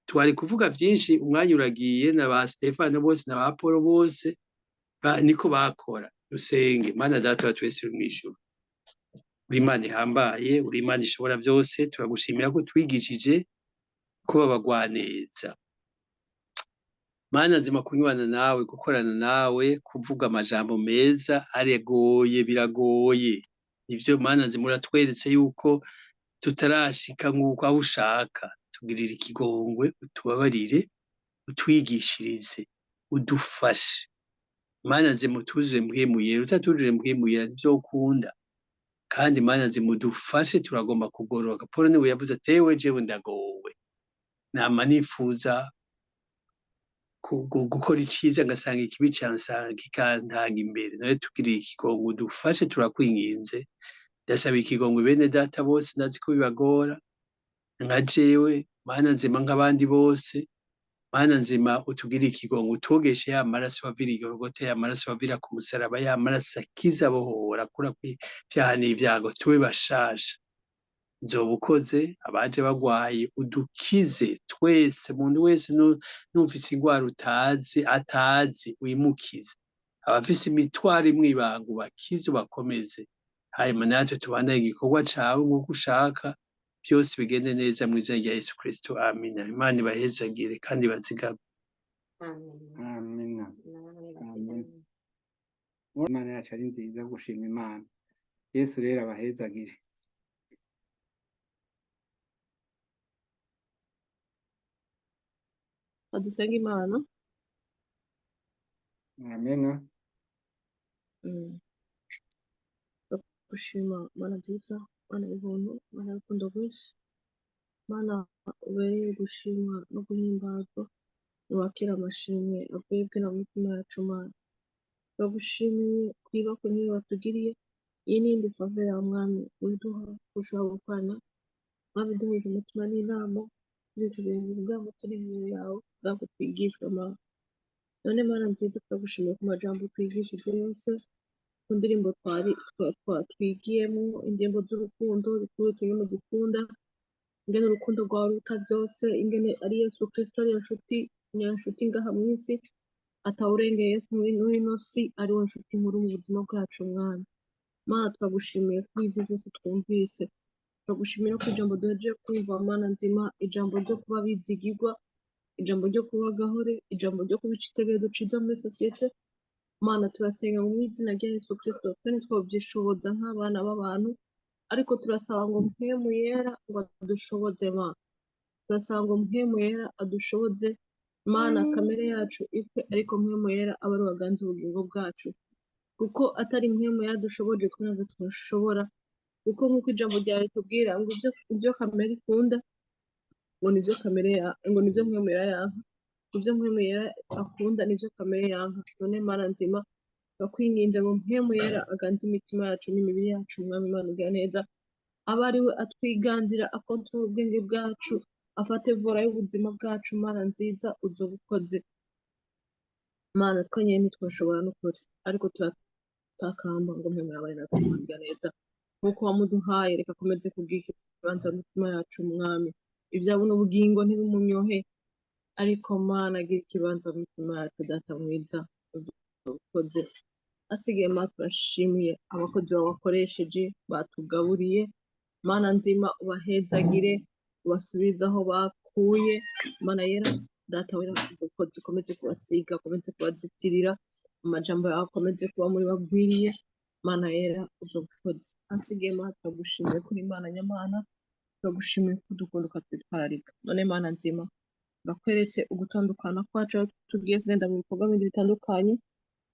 Twari kuvuga vyinshi, umwanya uragiye, na ba Stefano bose na ba Paul bose niko bakora. Dusenge. Mana Data wa twese uri mw'ijuru, uri Imana ihambaye, uri Imana ishobora byose. Turagushimira ko twigishije kuba abagwaneza. Mana nzima, kunywana nawe, gukorana nawe, kuvuga amajambo meza biragoye. Ivyo Mana nzima uratweretse yuko tutarashika nk'uko aho ushaka. Tugirire ikigongwe, utubabarire, utwigishirize, udufashe. Mana nzima utujire mpwemu yera, utatujire mpwemu yera ntivyokunda. Kandi Mana nzima udufashe, turagomba kugororoka. Paul niwe yavuze ati ewe jewe ndagowe, nama nifuza gukora iciza ngasanga ikibi kikantanga imbere. Nawe tugirire ikigongwe, udufashe, turakwinginze. Ndasaba ikigongwe bene data bose, ndazi ko bibagora nka jewe, Mana nzima, nk'abandi bose. Mana nzima utugirire ikigongwe, utugeshe ya maraso wavira i Golgotha, ya maraso wavira ku musaraba, ya maraso akiza abohora, akura kw'ivyaha n'ivyago. Tube bashasha. Nzoba ukoze. Abaje bagwaye udukize twese, umuntu wese numvise ingwara atazi wimukize. Abafise imitwaro imwe ibanga ubakize, ubakomeze. Hanyuma natwe tubandanye igikorwa cawe nk'uko ushaka, byose bigende neza mu izina rya Yesu Kristo. Amina. Imana ibahezagire kandi bazigame. Amina. Imana yacu ari nziza, gushima Imana. Yesu rero abahezagire. Adusenge Imana. Amina. Gushima Mana nziza, Mana y'ubuntu, Mana y'urukundo rwinshi, Mana ubereye gushimwa no guhimbazwa. Niwakira amashimwe avuye mu mitima yacu Mana. Turagushimiye kwibako nk'iyo watugiriye. Iyi n'indi faveur ya Mwami uduha kurushaho gukorana. Mwami duhuje umutima n'inama, ubwabo turi imbere yawe, ubwabo twigishwa Mana. None Mana nziza, turagushimiye ku majambo twigishijwe yose, ku ndirimbo twigiyemo, indirimbo z'urukundo, bikuru kimwe dukunda, ingene urukundo rwawe ruta byose, ingene ari Yesu Kristo ari nshuti ngaha mu isi, atawurengeye Yesu muri ino si, ari we nshuti nkuru mu buzima bwacu Mwana. Mana turagushimiye kuri ibyo byose twumvise. Turagushimira ko ijambo duhejeje kumva Mana nzima, ijambo ryo kuba bizigirwa, ijambo ryo kuba gahore, ijambo ryo kuba icitegererezo ciza muri sosiyete. Mana turasenga mu izina rya Yesu Kristo, kandi twabyishoboza nk'abana b'abantu, ariko turasaba ngo mpwemu yera ngo adushoboze Mana. Turasaba ngo mpwemu yera adushoboze Mana, kamere yacu ipfe, ariko mpwemu yera abe ari waganza ubugingo bwacu. Kuko atari mpwemu yera dushoboje, twe ntabwo twashobora. Kuko nk'uko ijambo ryawe tubwira ngo ibyo kamere ikunda ngo nibyo mpwemu yera yanka. Ibyo mpwemu yera akunda nibyo kamere yanka. None Mana nzima, turakwinginze ngo mpwemu yera aganze imitima yacu n'imibiri yacu Mwami Imana ugira neza. Abe ari we atwiganzira, akontorora ubwenge bwacu, afate vora y'ubuzima bwacu Mana nziza, uzoba ukoze. Mana twenyine ntitwashobora n'ukuri, ariko gutakamba ngo mwe mwabaye natwe kugira neza nk'uko wamuduhaye reka akomeze kubwira ikibanza mu mitima yacu mwami ibyabo n'ubugingo ntibimunyohe ariko mana agira ikibanza mu mitima yacu data mwiza ukoze asigaye mana turashimiye abakozi bawe wakoresheje batugaburiye mana nzima ubahezagire ubasubize aho bakuye mana yera data wera ukoze ukomeze kubasiga ukomeze kubazitirira amajambo yawe akomeze kuba muri bagwiriye mana yera uzokoze asigaye mana turagushimiye kuri mana nyamana turagushimiye ko udukunda ukatwitwararika none mana nzima bakweretse ugutandukana kwacu aho tugiye kugenda mu bikorwa bindi bitandukanye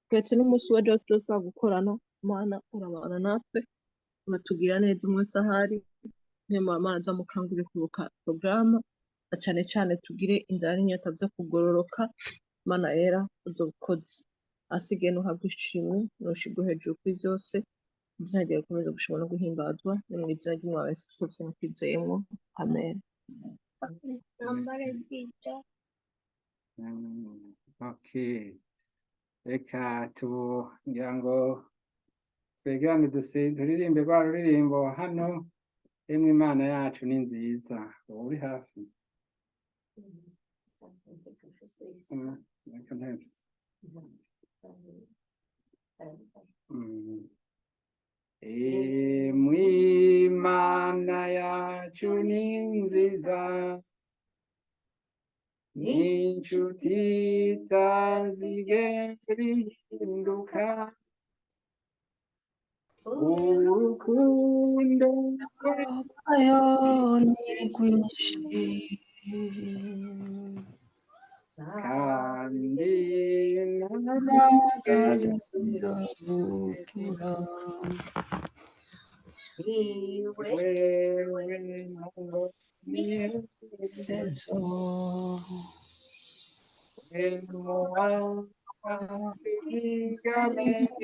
twetse n'umunsi wa jose twese gukorana mana urabana natwe uratugira neza umunsi ahari niyo mana zamukangurire kwibuka porogaramu na cyane cyane tugire inzara n'inyota byo kugororoka mana yera uzokoze asigaye nuhabwa ishimwe nushigwe hejuru kuri byose izina ryawe rikomeza gushimwa no guhimbazwa ni mu izina ry'umwami Yesu Kristo twizeyemo amen. Okay. Reka tugira ngo twegerane turirimbe rwa ruririmbo hano emwe Imana yacu ni nziza uri hafi emwe Imana yacu ni nziza n'inshuti itazigera ihinduka urukundo rwayo ni rwinshi kandi n'agaciro bukira ejo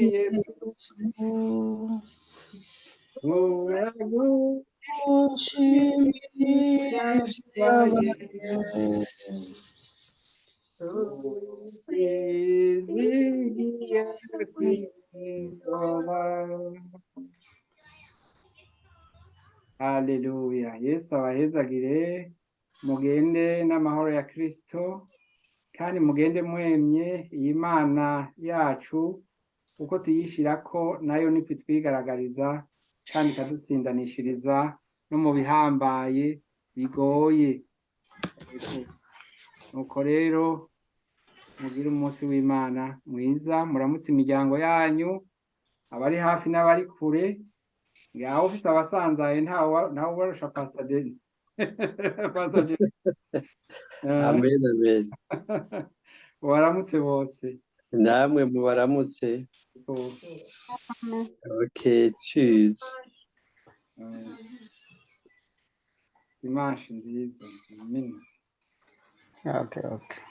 Yesu ushimira ibyabaye twizihiye kwizoba. Haleluya. Yesu abahezagire mugende n'amahoro ya Kristo kandi mugende mwemye iyi Mana yacu uko tuyishirako nayo niko twigaragariza kandi kadutsindanishiriza no mu bihambaye bigoye. Nuko rero mugire umunsi w'Imana mwiza muramutse imiryango yanyu abari hafi n'abari kure ngaho ufise abasanzaye ntawe ubarusha Pastor Deni. Pastor Deni. Amen, amen. Waramutse bose. Namwe mubaramutse. Okay, cheers. Dimanche nziza. Amen. Okay. Okay.